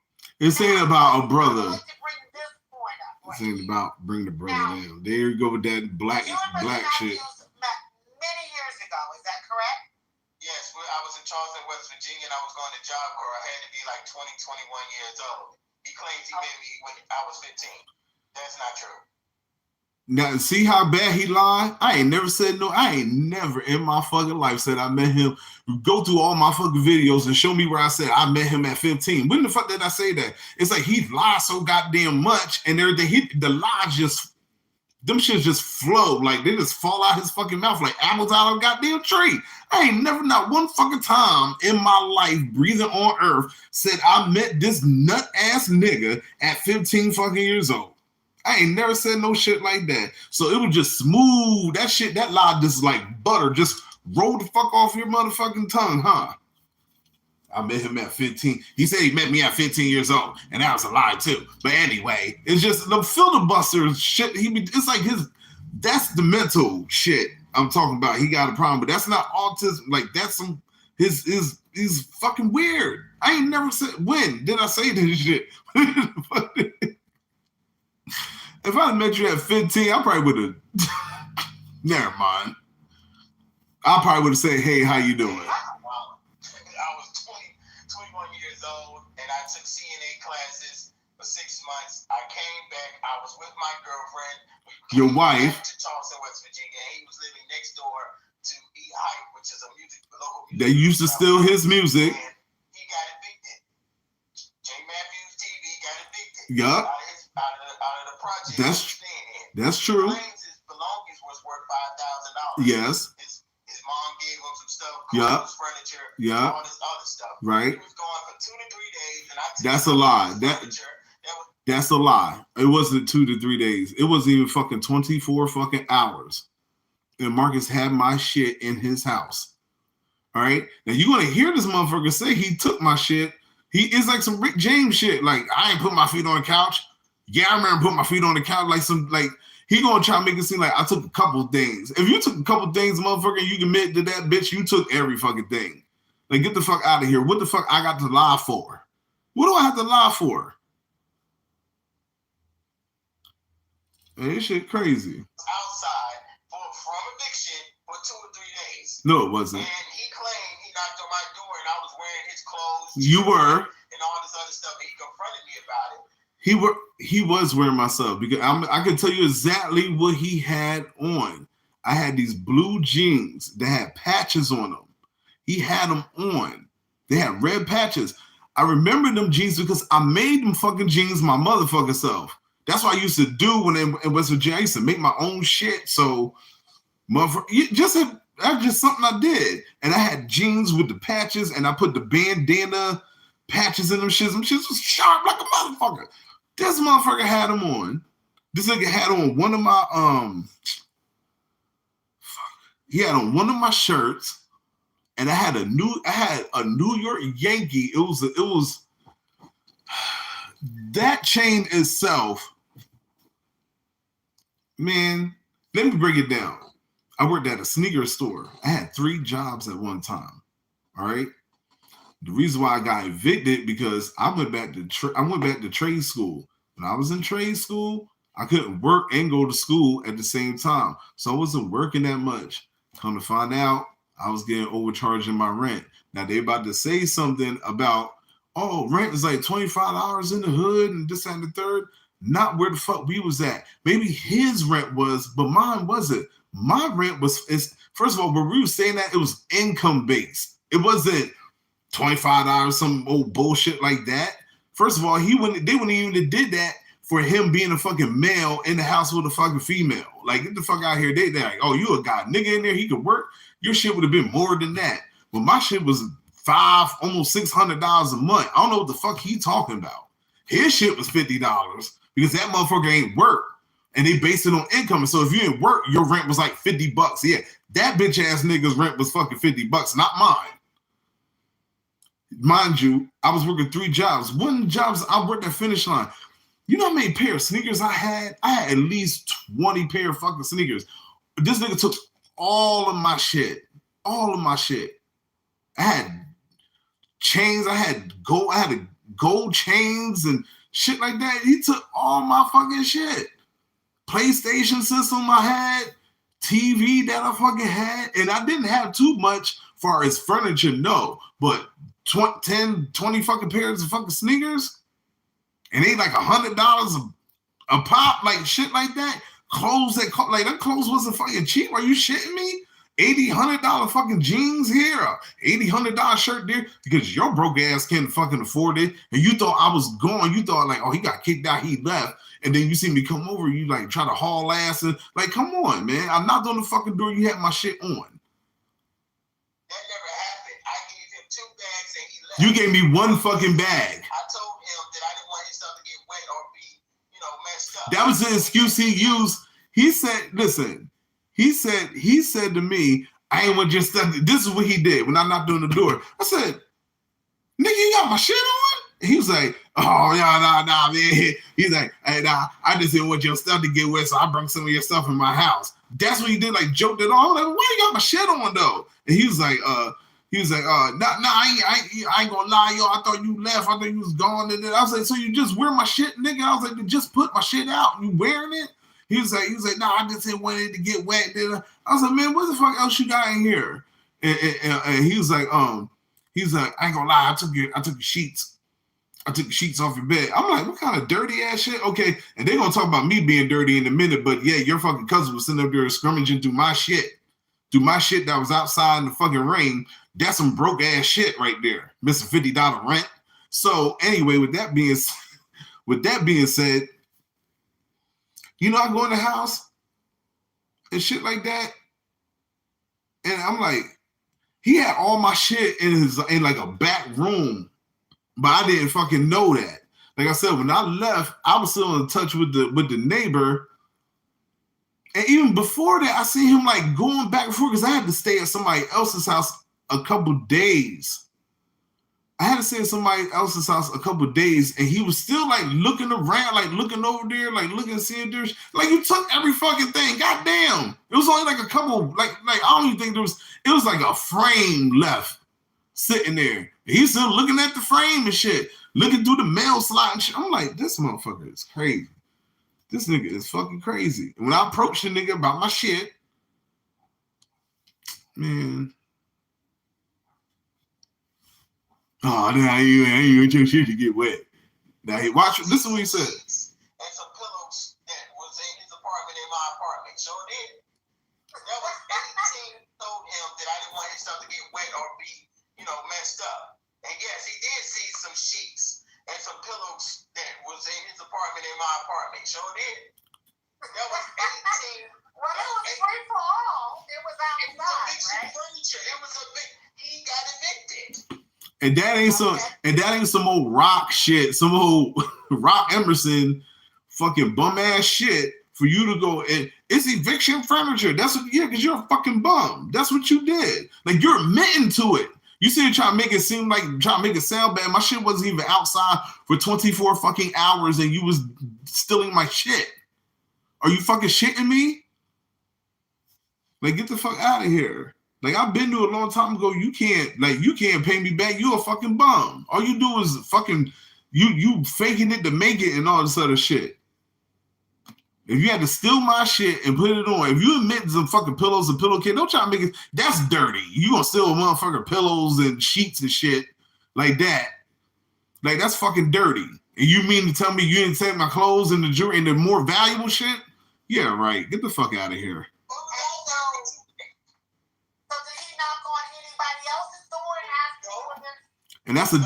This ain't about a brother. Like to bring this point up, this ain't about bring the brother down. There you go with that black shit. Met many years ago, is that correct? Yes, I was in Charleston, West Virginia, and I was going to Job Corps. I had to be years old. He claims he met me when I was 15. That's not true. Now, see how bad he lied? I ain't never said no. I ain't never in my fucking life said I met him. Go through all my fucking videos and show me where I said I met him at 15. When the fuck did I say that? It's like he lied so goddamn much and everything. The lies just, them shits just flow. Like they just fall out his fucking mouth like apples out of a goddamn tree. I ain't never, not one fucking time in my life breathing on earth said I met this nut ass nigga at 15 fucking years old. I ain't never said no shit like that. So it was just smooth. That shit, that lie just like butter. Just roll the fuck off your motherfucking tongue, huh? I met him at 15. He said he met me at 15 years old. And that was a lie too. But anyway, it's just the filibuster shit. It's like that's the mental shit I'm talking about. He got a problem, but that's not autism. Like that's some, he's fucking weird. I ain't never said, when did I say this shit? If I had met you at 15, I probably would have. Never mind. I probably would have said, "Hey, how you doing?" I was 21 years old, and I took CNA classes for 6 months. I came back. I was with my girlfriend. Your wife. To Charleston, West Virginia. He was living next door to E Hype, which is a local music. They used to steal his music. And he got evicted. J.Mattthew's TV got evicted. Yup. Out of the project. That's true. His belongings was worth $5,000. Yes. His mom gave him some stuff, clothes, furniture, all this other stuff. Right. He was gone for 2 to 3 days, and I took that's a lie. That's a lie. It wasn't 2 to 3 days. It wasn't even fucking 24 fucking hours. And Marcus had my shit in his house. All right. Now you're gonna hear this motherfucker say he took my shit. He is like some Rick James shit. Like I ain't put my feet on the couch. Yeah, I remember putting my feet on the couch like he gonna try to make it seem like I took a couple things. If you took a couple things, motherfucker, you can admit to that bitch, you took every fucking thing. Like get the fuck out of here. What the fuck I got to lie for? What do I have to lie for? Man, this shit crazy. Outside from eviction for 2 or 3 days. No, it wasn't. And he claimed he knocked on my door and I was wearing his clothes. You were. And all this other stuff. And he confronted me about it. He was wearing my stuff because I can tell you exactly what he had on. I had these blue jeans that had patches on them. He had them on. They had red patches. I remember them jeans because I made them fucking jeans my motherfucking self. That's what I used to do when in West Virginia. I used to make my own shit. So, motherfucker, that's just something I did. And I had jeans with the patches, and I put the bandana patches in them shits. Them shits was sharp like a motherfucker. This motherfucker had them on. This nigga had on one of my he had on one of my shirts, and I had a New York Yankee. It was that chain itself. Man, let me break it down. I worked at a sneaker store. I had 3 jobs at one time. All right. The reason why I got evicted because I went back to trade school. When I was in trade school, I couldn't work and go to school at the same time. So I wasn't working that much. Come to find out, I was getting overcharged in my rent. Now they about to say something about, oh, rent is like $25 in the hood and this and the third. Not where the fuck we was at. Maybe his rent was, but mine wasn't. My rent was, first of all, when we were saying that, it was income based. It wasn't $25, some old bullshit like that. First of all, they wouldn't even have did that for him being a fucking male in the house with a fucking female. Like, get the fuck out here. They like, oh, you a guy nigga in there, he could work. Your shit would have been more than that. But my shit was almost $600 a month. I don't know what the fuck he talking about. His shit was $50 because that motherfucker ain't work. And they based it on income. So if you didn't work, your rent was like $50. Yeah, that bitch ass nigga's rent was fucking $50, not mine. Mind you, I was working 3 jobs. One of the jobs I worked at Finish Line. You know how many pair of sneakers I had? I had at least 20 pair of fucking sneakers. This nigga took all of my shit. All of my shit. I had chains. I had gold chains and shit like that. He took all my fucking shit. PlayStation system I had. TV that I fucking had. And I didn't have too much far as furniture, no. But 10, 20 fucking pairs of fucking sneakers, and they like $100 a pop, like shit like that. Clothes that clothes wasn't fucking cheap. Are you shitting me? $100 fucking jeans here, $100 shirt there, because your broke ass can't fucking afford it. And you thought I was going, you thought like, oh, he got kicked out, he left. And then you see me come over, you like try to haul ass and like, come on, man. I knocked on the fucking door, you had my shit on. That never happened. I gave him 2 bags and he left. You gave me 1 fucking bag. I told him that I didn't want his stuff to get wet or be, messed up. That was the excuse he used. He said, listen, he said to me, I ain't want your stuff. This is what he did when I knocked on the door. I said, nigga, you got my shit on? And he was like, oh, nah, man. He's like, hey, nah, I just didn't want your stuff to get wet, so I brought some of your stuff in my house. That's what he did, like joked it all. Like, why you got my shit on though? And he was like, nah, I ain't gonna lie, yo. I thought you left. I thought you was gone. And then I was like, so you just wear my shit, nigga? I was like, just put my shit out. You wearing it? He was like, nah, I just didn't want it to get wet. Then I was like, man, what the fuck else you got in here? And he was like, I ain't gonna lie, I took your sheets. I took the sheets off your bed. I'm like, what kind of dirty ass shit? Okay, and they're gonna talk about me being dirty in a minute, but yeah, your fucking cousin was sitting up there scrummaging through my shit that was outside in the fucking rain. That's some broke ass shit right there, missing $50 rent. So anyway, with that being said, I go in the house and shit like that, and I'm like, he had all my shit in like a back room. But I didn't fucking know that. Like I said, when I left, I was still in touch with the neighbor. And even before that, I seen him like going back and forth because I had to stay at somebody else's house a couple days. And he was still like looking around, like looking over there, like looking, seeing there. Like you took every fucking thing. Goddamn. It was only like a couple, like I don't even think it was like a frame left sitting there. He's still looking at the frame and shit, looking through the mail slot and shit. I'm like, this motherfucker is crazy. This nigga is fucking crazy. And when I approached the nigga about my shit, man. Oh, now you ain't want your shit to get wet. Now, hey, watch. Listen to what he said. And some pillows that was in his apartment in my apartment. Sure did. That was 18. Told him that I didn't want his stuff to get wet or be, messed up. And yes, he did see some sheets and some pillows that was in his apartment in my apartment. Sure did. That was 18. Well, it was free for all. It was outside, right? Furniture. It was a big. He got evicted. And that ain't some old rock shit, some old Rock Emerson fucking bum ass shit for you to go and it's eviction furniture. That's what, yeah, because you're a fucking bum. That's what you did. Like you're admitting to it. You see, trying to make it seem like trying to make it sound bad. My shit wasn't even outside for 24 fucking hours, and you was stealing my shit. Are you fucking shitting me? Like, get the fuck out of here. Like, I've been to a long time ago. You can't pay me back. You a fucking bum. All you do is fucking you faking it to make it and all this other shit. If you had to steal my shit and put it on, if you admit some fucking pillows and pillowcase, don't try to make it. That's dirty. You gonna steal motherfucking pillows and sheets and shit like that. Like, that's fucking dirty. And you mean to tell me you didn't take my clothes and the jewelry and the more valuable shit? Yeah, right. Get the fuck out of here. And that's a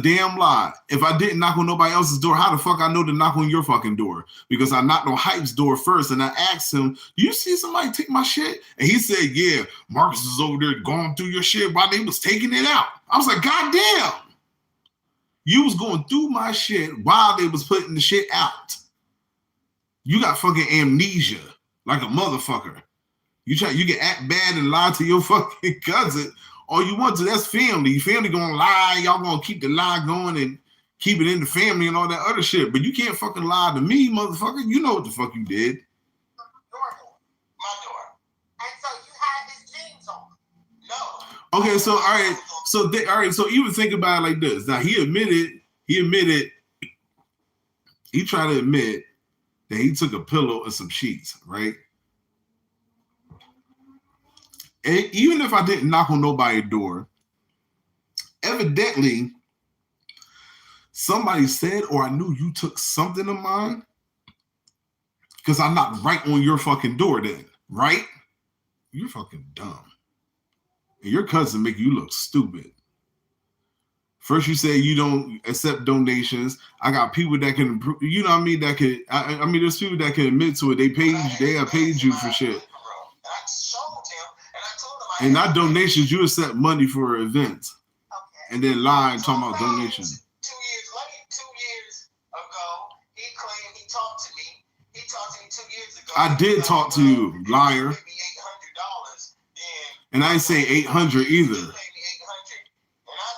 damn lie. If I didn't knock on nobody else's door, how the fuck I know to knock on your fucking door? Because I knocked on Hype's door first, and I asked him, "Do you see somebody take my shit?" And he said, "Yeah, Marcus is over there going through your shit while they was taking it out." I was like, "God damn, you was going through my shit while they was putting the shit out. You got fucking amnesia like a motherfucker. You can act bad and lie to your fucking cousin." All you want to, that's family. Your family gonna lie. Y'all gonna keep the lie going and keep it in the family and all that other shit. But you can't fucking lie to me, motherfucker. You know what the fuck you did. Your door. My door. And so you had his jeans on. No. Okay, so all right. So even think about it like this. Now he tried to admit that he took a pillow and some sheets, right? And even if I didn't knock on nobody's door, evidently somebody said, or I knew you took something of mine because I knocked right on your fucking door then, right? You're fucking dumb. And your cousin make you look stupid. First you say you don't accept donations. I got people that can, you know what I mean, that could, I mean, there's people that can admit to it. They have paid you for shit. And not donations, you accept money for events. Okay. And then lie and talking about donations. 2 years ago, he claimed he talked to me. He talked to me 2 years ago. I did talk to you, liar. $800. And I ain't say 800 either. And I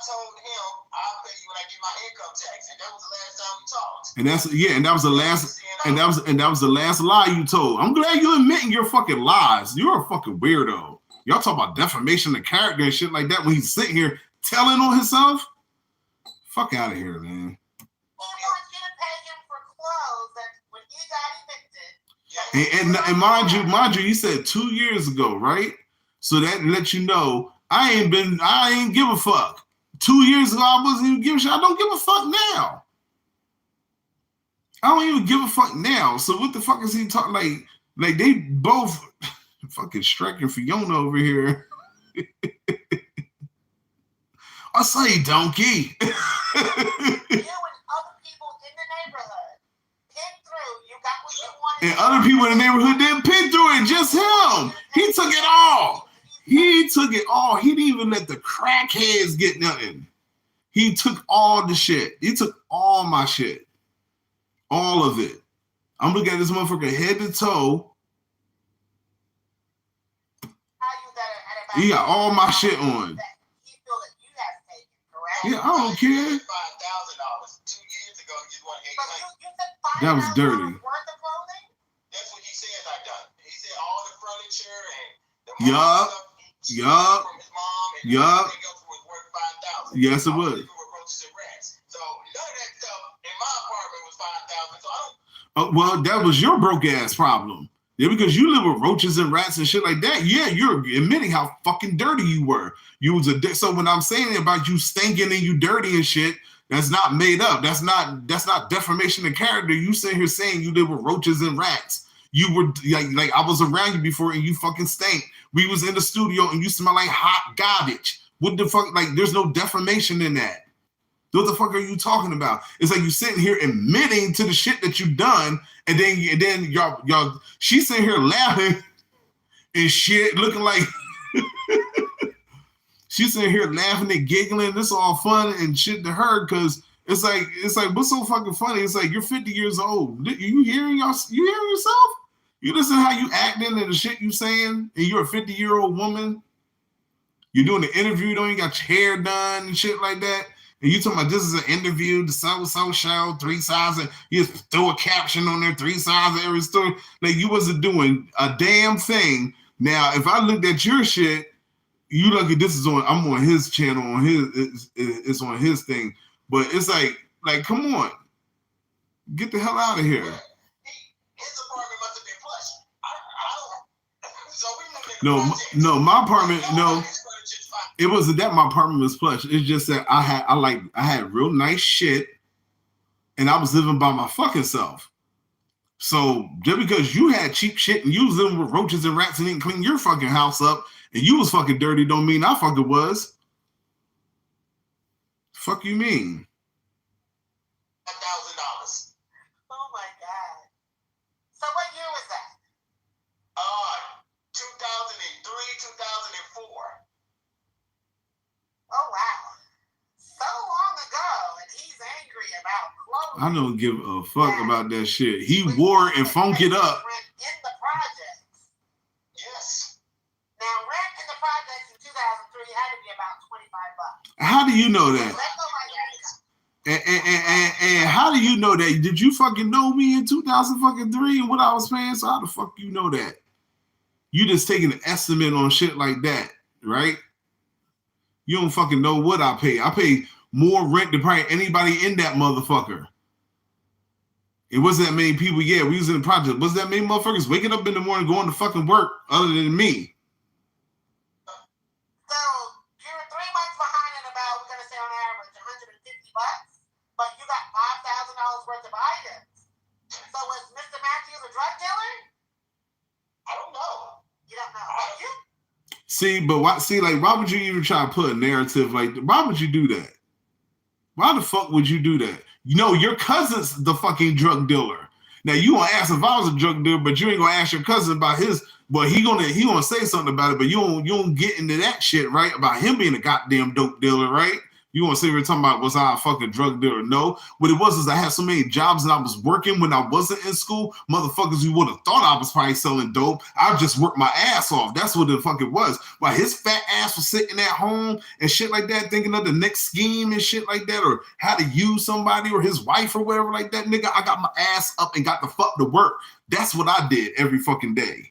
told him, I'll pay you when I get my income tax. And that was the last time we talked. And that's, yeah, and that was the last, and that was the last lie you told. I'm glad you admitting your fucking lies. You're a fucking weirdo. Y'all talk about defamation of character and shit like that when he's sitting here telling on himself. Fuck out of here, man. He wants you to pay him for clothes that when he got evicted. And mind you, you said 2 years ago, right? So that lets you know I ain't give a fuck. 2 years ago, I wasn't even giving a shit. I don't give a fuck now. I don't even give a fuck now. So what the fuck is he talking like they both fucking striking Fiona over here. I say donkey. You and other people in the neighborhood pick through. You got what you wanted. And other people in the neighborhood didn't pick through it. Just him. He took it all. He took it all. He didn't even let the crackheads get nothing. He took all the shit. He took all my shit. All of it. I'm looking at this motherfucker head to toe. He got all my shit on. Yeah, I don't care. $5,000. 2 years ago, you want $800. That was dirty. That's what he said I done. He said all the furniture and the yup. from his mom and everything else was worth $5,000. Yes, it was. So none of that stuff in my apartment was $5,000. So I Oh, don't. well, that was your broke ass problem. Yeah, because you live with roaches and rats and shit like that. Yeah, you're admitting how fucking dirty you were. You was so when I'm saying about you stinking and you dirty and shit, that's not made up. That's not defamation of character. You sitting here saying you live with roaches and rats. You were like I was around you before and you fucking stank. We was in the studio and you smell like hot garbage. What the fuck? Like, there's no defamation in that. What the fuck are you talking about? It's like you sitting here admitting to the shit that you done, and then y'all she's sitting here laughing and shit, looking like she's sitting here laughing and giggling. It's all fun and shit to her because it's like what's so fucking funny? It's like you're 50 years old. You hearing yourself? You listen to how you acting and the shit you saying, and you're a 50-year-old woman. You're doing the interview, you don't even got your hair done and shit like that. And you talking about this is an interview, the so show, 3 sides, and you just throw a caption on there, 3 sides of every story. Like you wasn't doing a damn thing. Now, if I looked at your shit, you look at this is on. I'm on his channel, on his it's on his thing. But it's like come on, get the hell out of here. His apartment must have been plush. I don't. So we no, my apartment, no. It wasn't that my apartment was plush. It's just that I had real nice shit, and I was living by my fucking self. So just because you had cheap shit and you was living with roaches and rats and didn't clean your fucking house up and you was fucking dirty, don't mean I fucking was. Fuck you mean? $1,000. Oh my God. So what year was that? 2003, 2004. Oh, wow. So long ago, and he's angry about clothes. I don't give a fuck about that shit. He wore it and funked it up. In the projects. Yes. Now, rent in the projects in 2003 had to be about $25. How do you know that? And how do you know that? Did you fucking know me in 2003 and what I was paying? So how the fuck you know that? You just taking an estimate on shit like that, right? You don't fucking know what I pay. I pay more rent than probably anybody in that motherfucker. It wasn't that many people. Yeah, we was in the project. Was that many motherfuckers waking up in the morning going to fucking work other than me? So you're 3 months behind in about, we're going to say Like, why would you even try to put a narrative like that? Why would you do that? Why the fuck would you do that? You know, your cousin's the fucking drug dealer. Now you gonna ask if I was a drug dealer, but you ain't gonna ask your cousin about his. But he gonna say something about it, but you don't get into that shit, right? About him being a goddamn dope dealer, right? You want to say we're talking about was I a fucking drug dealer? No. What it was is I had so many jobs and I was working when I wasn't in school. Motherfuckers, you would have thought I was probably selling dope. I just worked my ass off. That's what the fuck it was. While his fat ass was sitting at home and shit like that, thinking of the next scheme and shit like that, or how to use somebody or his wife or whatever like that, nigga, I got my ass up and got the fuck to work. That's what I did every fucking day.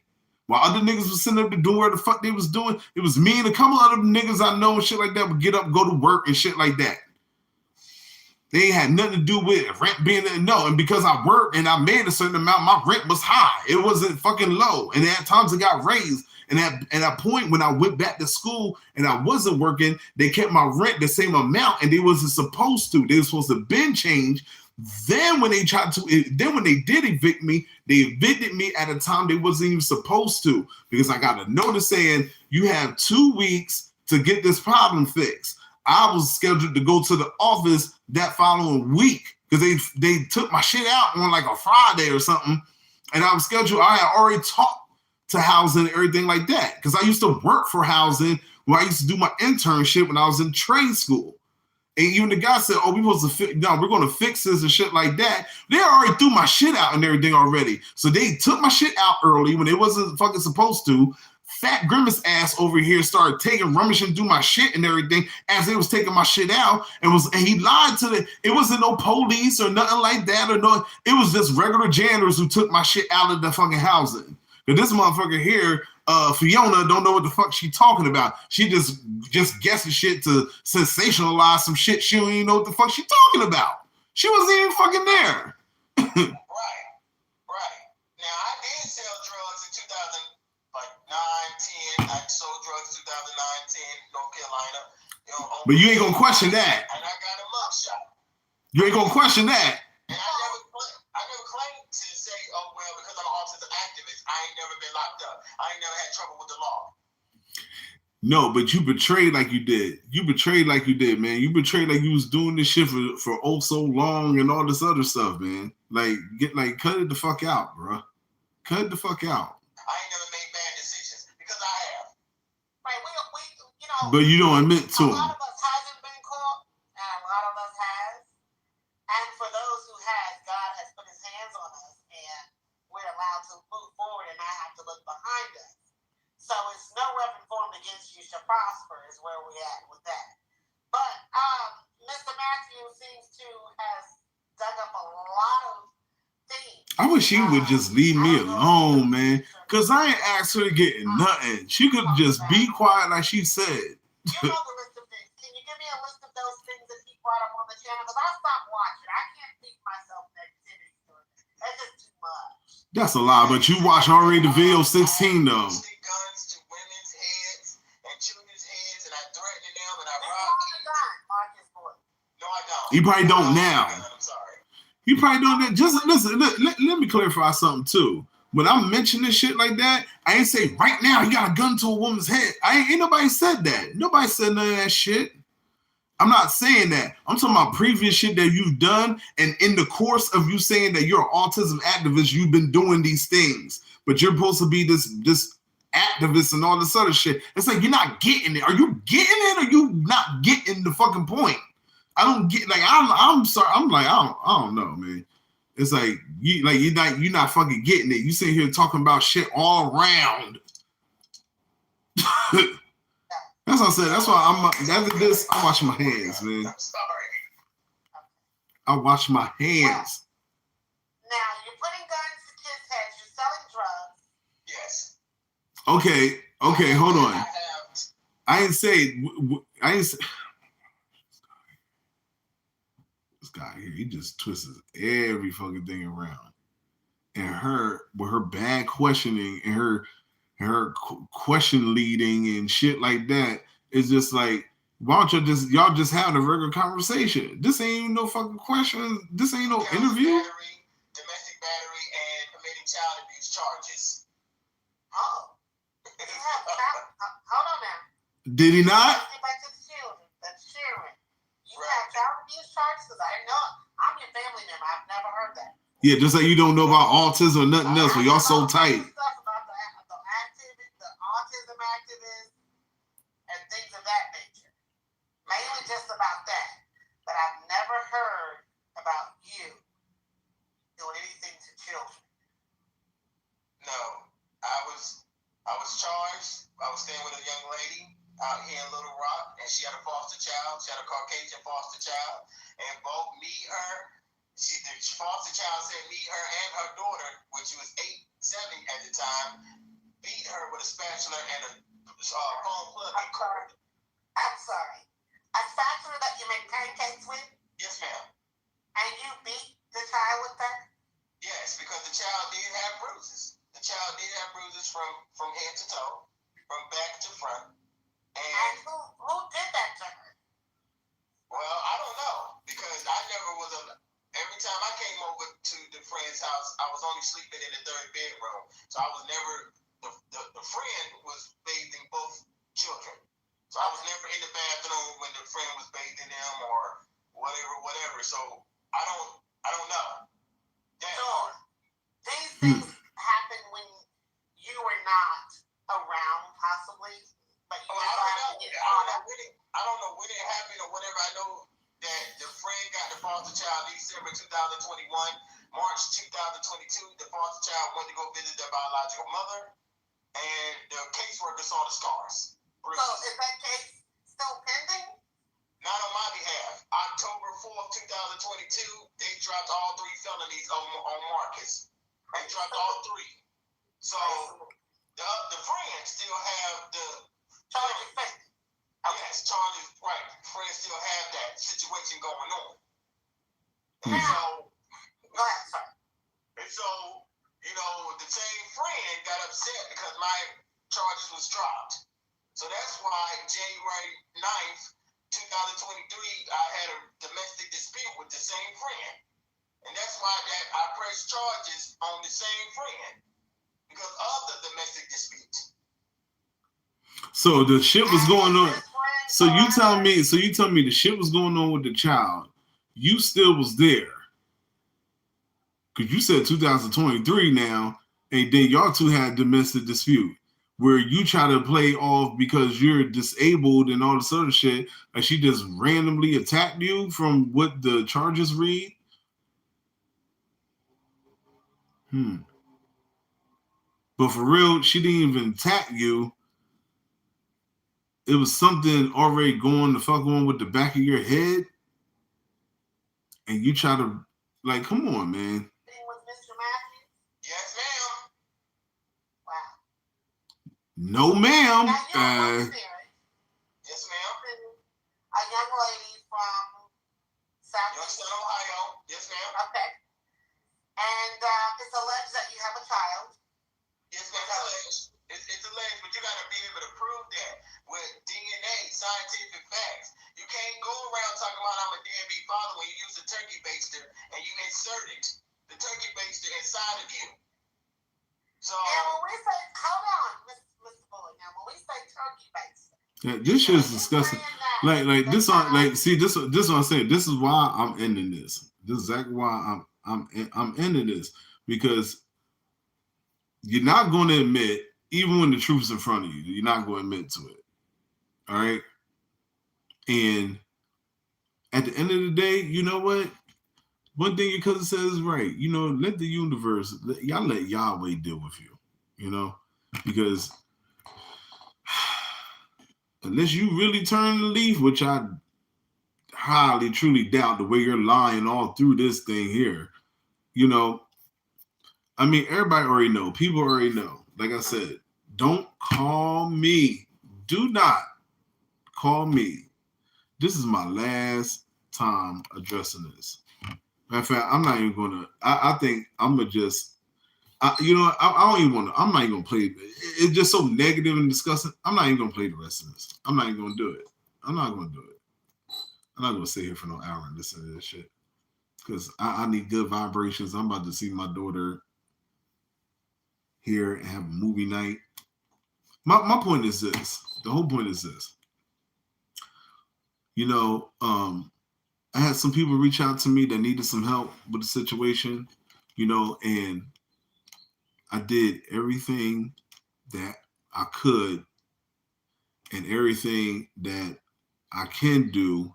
While other niggas was sitting up to do where the fuck they was doing, it was me and a couple other niggas I know and shit like that would get up, go to work and shit like that. They ain't had nothing to do with rent being there. No, and because I worked and I made a certain amount, my rent was high. It wasn't fucking low. And at times it got raised. And at that point when I went back to school and I wasn't working, they kept my rent the same amount and they wasn't supposed to. They were supposed to been change. Then when they did evict me, they evicted me at a time they wasn't even supposed to, because I got a notice saying you have 2 weeks to get this problem fixed. I was scheduled to go to the office that following week because they took my shit out on like a Friday or something, and I was scheduled. I had already talked to housing and everything like that because I used to work for housing when I used to do my internship when I was in trade school. And even the guy said, "Oh, we're going to fix this and shit like that." They already threw my shit out and everything already. So they took my shit out early when it wasn't fucking supposed to. Fat Grimace ass over here started rummaging through my shit and everything as they was taking my shit out, and he lied to it wasn't no police or nothing like that, or no, it was just regular janitors who took my shit out of the fucking housing. But this motherfucker here, Fiona, don't know what the fuck she talking about. She just guessing shit to sensationalize some shit she don't even know what the fuck she talking about. She wasn't even fucking there. Right. Now I did sell drugs in 2009, 10. I sold drugs 2009, 10, North Carolina. But you ain't gonna question that. And I got a mugshot. You ain't gonna question that. And I never claimed to say, oh well, because I'm an autism activist, I ain't never been locked up. I ain't never had trouble with the law. No, but you betrayed like you did. You betrayed like you did, man. You betrayed like you was doing this shit for oh so long and all this other stuff, man. Like, cut it the fuck out, bro. Cut it the fuck out. I ain't never made bad decisions because I have. Right, we but you don't admit to them. A lot of us hasn't been caught, and a lot of us has. And for those who has, God has put his hands on us, and we're allowed to move forward and not have to look behind us. So it's no weapon formed against you shall prosper is where we're at with that. But Mr. Matthew seems to have dug up a lot of things. I wish she would just leave me alone, man. Because I ain't asked her to get nothing. She could just be quiet like she said. You know the list of things. Can you give me a list of those things that he brought up on the channel? Because I stopped watching. I can't think myself negativity to it. That's just too much. That's a lie, but you watched already the video 16 though. Guns to women's heads and children's heads, and I threatened them, and I robbed kids. No, I don't. You probably don't now. I'm sorry. You probably don't. Just listen. Let me clarify something too. When I'm mentioning shit like that, I ain't say right now you got a gun to a woman's head. Ain't nobody said that. Nobody said none of that shit. I'm not saying that. I'm talking about previous shit that you've done, and in the course of you saying that you're an autism activist, you've been doing these things, but you're supposed to be this activist and all this other shit. It's like you're not getting it. Are you getting it, or you not getting the fucking point? I don't get. Like I'm sorry. I'm like I don't know, man. It's like you're not fucking getting it. You sitting here talking about shit all around. That's what I said. That's why after this, I wash my hands, man. I'm sorry. I wash my hands. Now, you're putting guns to kids' heads. You're selling drugs. Yes. Okay, hold on. I ain't say. This guy here, he just twists every fucking thing around. And her, with her bad questioning and her question leading and shit like that, it's just like, why don't y'all just have a regular conversation? This ain't no fucking question. This ain't no interview. Domestic battery and committing child abuse charges. Oh. Hold on now. Did he not? Let's get back to the children. That's sharing. You have child abuse charges? Because I know I'm your family member. I've never heard that. Yeah, just like you don't know about autism or nothing else, but y'all so tight. Stuff about the autism activists and things of that nature. Mainly just about that. But I've never heard about you doing anything to children. No, I was charged. I was staying with a young lady out here in Little Rock, and she had a foster child. She had a Caucasian foster child, and both the foster child said me, her, and her daughter, when she was 7 at the time, beat her with a spatula and a phone plug. I'm sorry. A spatula that you make pancakes with? Yes, ma'am. And you beat the child with that? Yes, because the child did have bruises. The child did have bruises from head to toe, from back to front. And who did that to her? Well, I don't know, because I never was every time I came over to the friend's house, I was only sleeping in the third bedroom. So I was never, the friend was bathing both children. So I was never in the bathroom when the friend was bathing them or whatever. So I don't know. So these things happen when you were not around, possibly, but you I don't know when it happened or whatever. I know that the friend got the foster child December 2021, March 2022. The foster child went to go visit their biological mother, and the caseworker saw the scars. So is that case still pending? Not on my behalf. October 4th, 2022, they dropped all 3 felonies on Marcus. They dropped all 3. So the friends still have the charges. Yes, charges, right. Friends still have that situation going on. And so, go ahead, sir. And so, the same friend got upset because my charges was dropped. So that's why January 9th, 2023, I had a domestic dispute with the same friend. And that's why I pressed charges on the same friend because of the domestic dispute. So the shit was going on. So you tell me the shit was going on with the child. You still was there. Because you said 2023 now, and then y'all two had domestic dispute where you try to play off because you're disabled and all this other shit, and she just randomly attacked you from what the charges read. But for real, she didn't even attack you. It was something already going the fuck on with the back of your head, and you try to, like, come on, man. With Mr. Matthew? Yes, ma'am. Wow. No, ma'am. Yes, ma'am. A young lady from Southeast Ohio. Yes, ma'am. Okay. And it's alleged that you have a child. Yes, ma'am. It's alleged, but you got to be able to prove that with DNA, scientific facts. You can't go around talking about I'm a deadbeat father when you use a turkey baster and you inserted the turkey baster inside of you. So. And when we say, hold on, Mr. Bullock. Now, when we say turkey baster. Yeah, this shit is disgusting. Like this on like see this what I'm saying. This is why I'm ending this. This is exactly why I'm ending this, because you're not going to admit, even when the truth's in front of you, you're not going to admit to it. All right. And at the end of the day, you know what? One thing your cousin says is right. Let the universe, let Yahweh deal with you, because unless you really turn the leaf, which I highly, truly doubt the way you're lying all through this thing here, I mean, everybody already know. People already know. Like I said, don't call me. Do not call me. This is my last time addressing this. Matter of fact, I'm not even going to, I think I'm going to just, I don't even want to, I'm not even going to play. It's just so negative and disgusting. I'm not even going to play the rest of this. I'm not even going to do it. I'm not going to do it. I'm not going to sit here for no hour and listen to this shit. Because I need good vibrations. I'm about to see my daughter here and have a movie night. My point is this. The whole point is this. You know, I had some people reach out to me that needed some help with the situation, you know, and I did everything that I could and everything that I can do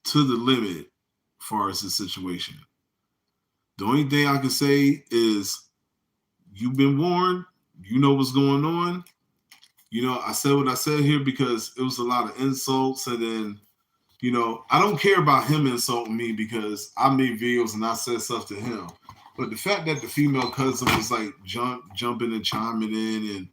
to the limit as far as the situation. The only thing I can say is you've been warned, you know what's going on. You know, I said what I said here because it was a lot of insults, and then, you know, I don't care about him insulting me because I made videos and I said stuff to him. But the fact that the female cousin was like jumping and chiming in and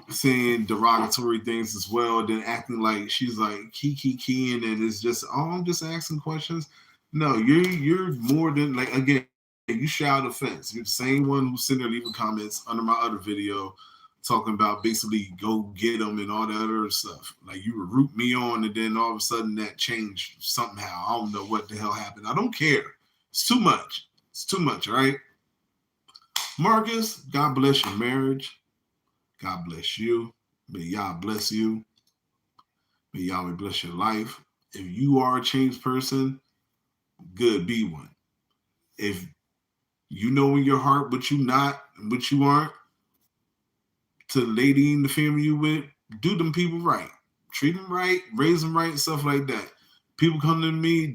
saying derogatory things as well, then acting like she's like keying, and it's just, oh, I'm just asking questions. No, you're more than, like, again, you shout offense. You're the same one who's sitting there leaving comments under my other video talking about basically go get them and all that other stuff. Like, you were root me on, and then all of a sudden that changed somehow. I don't know what the hell happened. I don't care. It's too much. It's too much, all right? Marcus, God bless your marriage. God bless you. May Yah bless you. May Yahweh bless your life. If you are a changed person, good, be one. If you know in your heart what you not, what you aren't, to the lady in the family you with, do them people right. Treat them right, raise them right, and stuff like that. People come to me,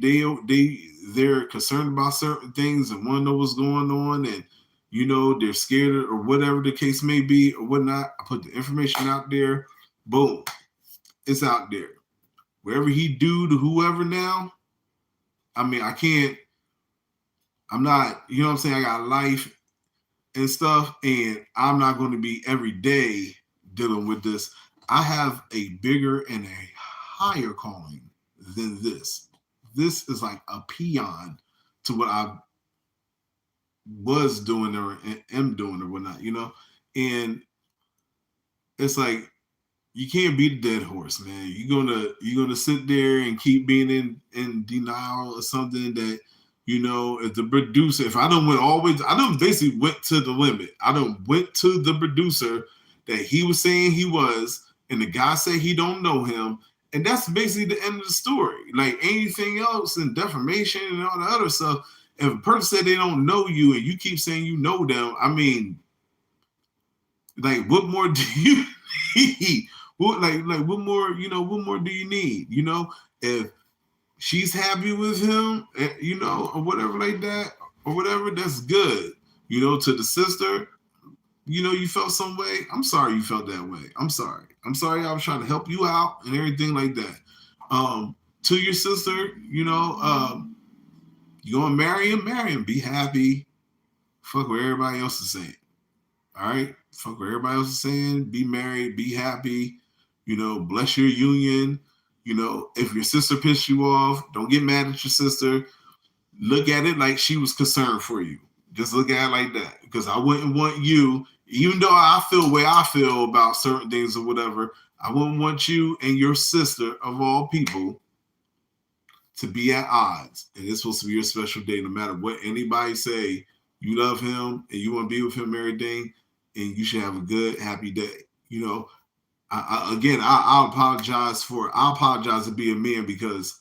they're concerned about certain things and want to know what's going on, and you know, they're scared or whatever the case may be or whatnot. I put the information out there. Boom. It's out there. Wherever he do to whoever now, I mean, I'm not, you know what I'm saying? I got life and stuff, and I'm not going to be every day dealing with this. I have a bigger and a higher calling than this. This is like a peon to what I was doing or am doing or whatnot, you know? And it's like, you can't beat a dead horse, man. You're gonna sit there and keep being in denial or something that, you know, if the producer, if I don't went always, I don't basically went to the limit. I don't went to the producer that he was saying he was, and the guy said he don't know him, and that's basically the end of the story. Like anything else and defamation and all the other stuff, if a person said they don't know you and you keep saying you know them, I mean, like, what more do you need? What what more, you know, what more do you need? You know, if she's happy with him, you know, or whatever like that, or whatever, that's good. You know, to the sister, you know, you felt some way. I'm sorry you felt that way. I'm sorry. I was trying to help you out and everything like that. To your sister, you know, you gonna marry him, be happy. Fuck what everybody else is saying. All right? Fuck what everybody else is saying. Be married, be happy. You know, bless your union. You know, if your sister pissed you off, don't get mad at your sister. Look at it like she was concerned for you. Just look at it like that. Because I wouldn't want you, even though I feel the way I feel about certain things or whatever, I wouldn't want you and your sister, of all people, to be at odds. And it's supposed to be your special day. No matter what anybody say, you love him and you want to be with him every day, and you should have a good, happy day. You know, I apologize to be a man because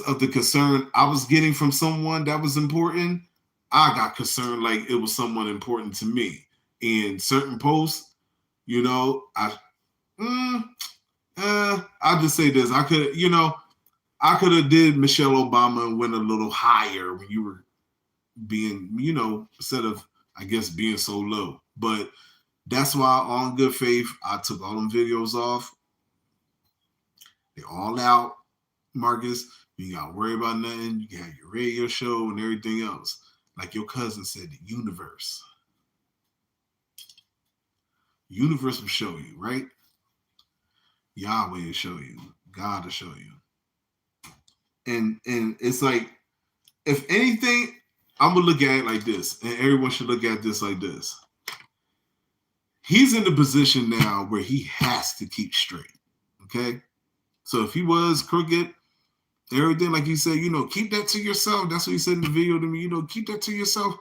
of the concern I was getting from someone that was important. I got concerned like it was someone important to me. In certain posts, you know, I'll just say this. I could have did Michelle Obama and went a little higher when you were being, you know, instead of, I guess, being so low. But that's why, on good faith, I took all them videos off. They're all out, Marcus. You got to worry about nothing. You got your radio show and everything else. Like your cousin said, the universe. Universe will show you, right? Yahweh will show you. God will show you. And it's like, if anything, I'm going to look at it like this, and everyone should look at this like this. He's in the position now where he has to keep straight, okay? So if he was crooked, everything, like he said, you know, keep that to yourself. That's what he said in the video to me, you know, keep that to yourself.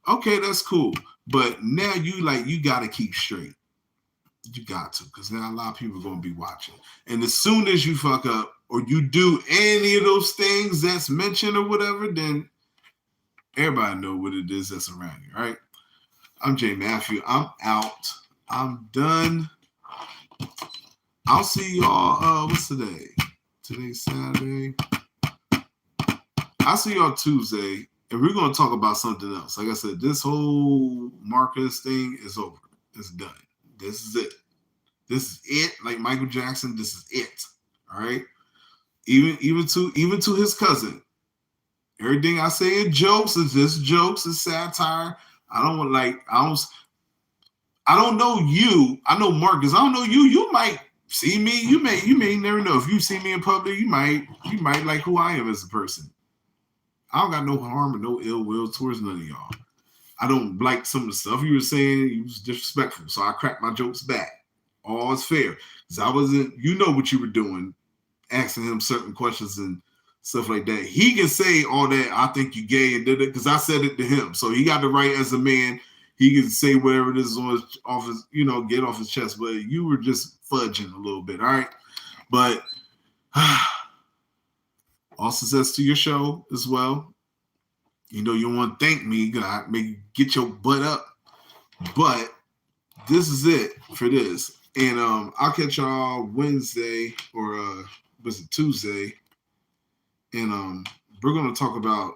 Okay, that's cool. But now you got to keep straight. You got to, because now a lot of people are going to be watching. And as soon as you fuck up or you do any of those things that's mentioned or whatever, then everybody know what it is that's around you, right? I'm J.Matthew. I'm out. I'm done. I'll see y'all. What's today? Today's Saturday. I'll see y'all Tuesday, and we're going to talk about something else. Like I said, this whole Marcus thing is over. It's done. This is it. This is it. Like Michael Jackson, this is it. All right. Even to his cousin. Everything I say in jokes is just jokes, it's satire. I don't know you. I know Marcus. I don't know you. You might see me. You may never know. If you see me in public, you might like who I am as a person. I don't got no harm or no ill will towards none of y'all. I don't like some of the stuff you were saying. You was disrespectful. So I cracked my jokes back. All is fair. Because I wasn't, you know what you were doing, asking him certain questions and stuff like that. He can say all that, I think you gay and did it, because I said it to him. So he got the right as a man. He can say whatever it is on his, off his, get off his chest. But you were just fudging a little bit, all right? But all success to your show as well. You know, you want to thank me, God, maybe get your butt up. But this is it for this. And I'll catch y'all Wednesday or was it Tuesday? And we're gonna talk about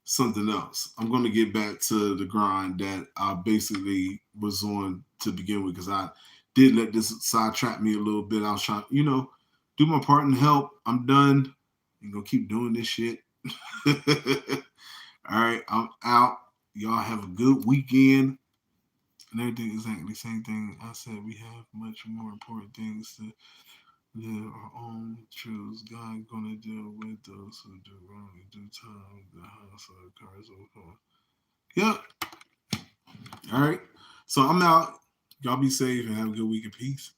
something else. I'm gonna get back to the grind that I basically was on to begin with, because I did let this sidetrack me a little bit. I was trying, do my part and help. I'm done. I'm gonna keep doing this shit. All right, I'm out. Y'all have a good weekend. And everything exactly the same thing I said. We have much more important things to live our own truths. God gonna deal with those who do wrong in due time. The house of the cars will. Yep. All right. So I'm out. Y'all be safe and have a good week of peace.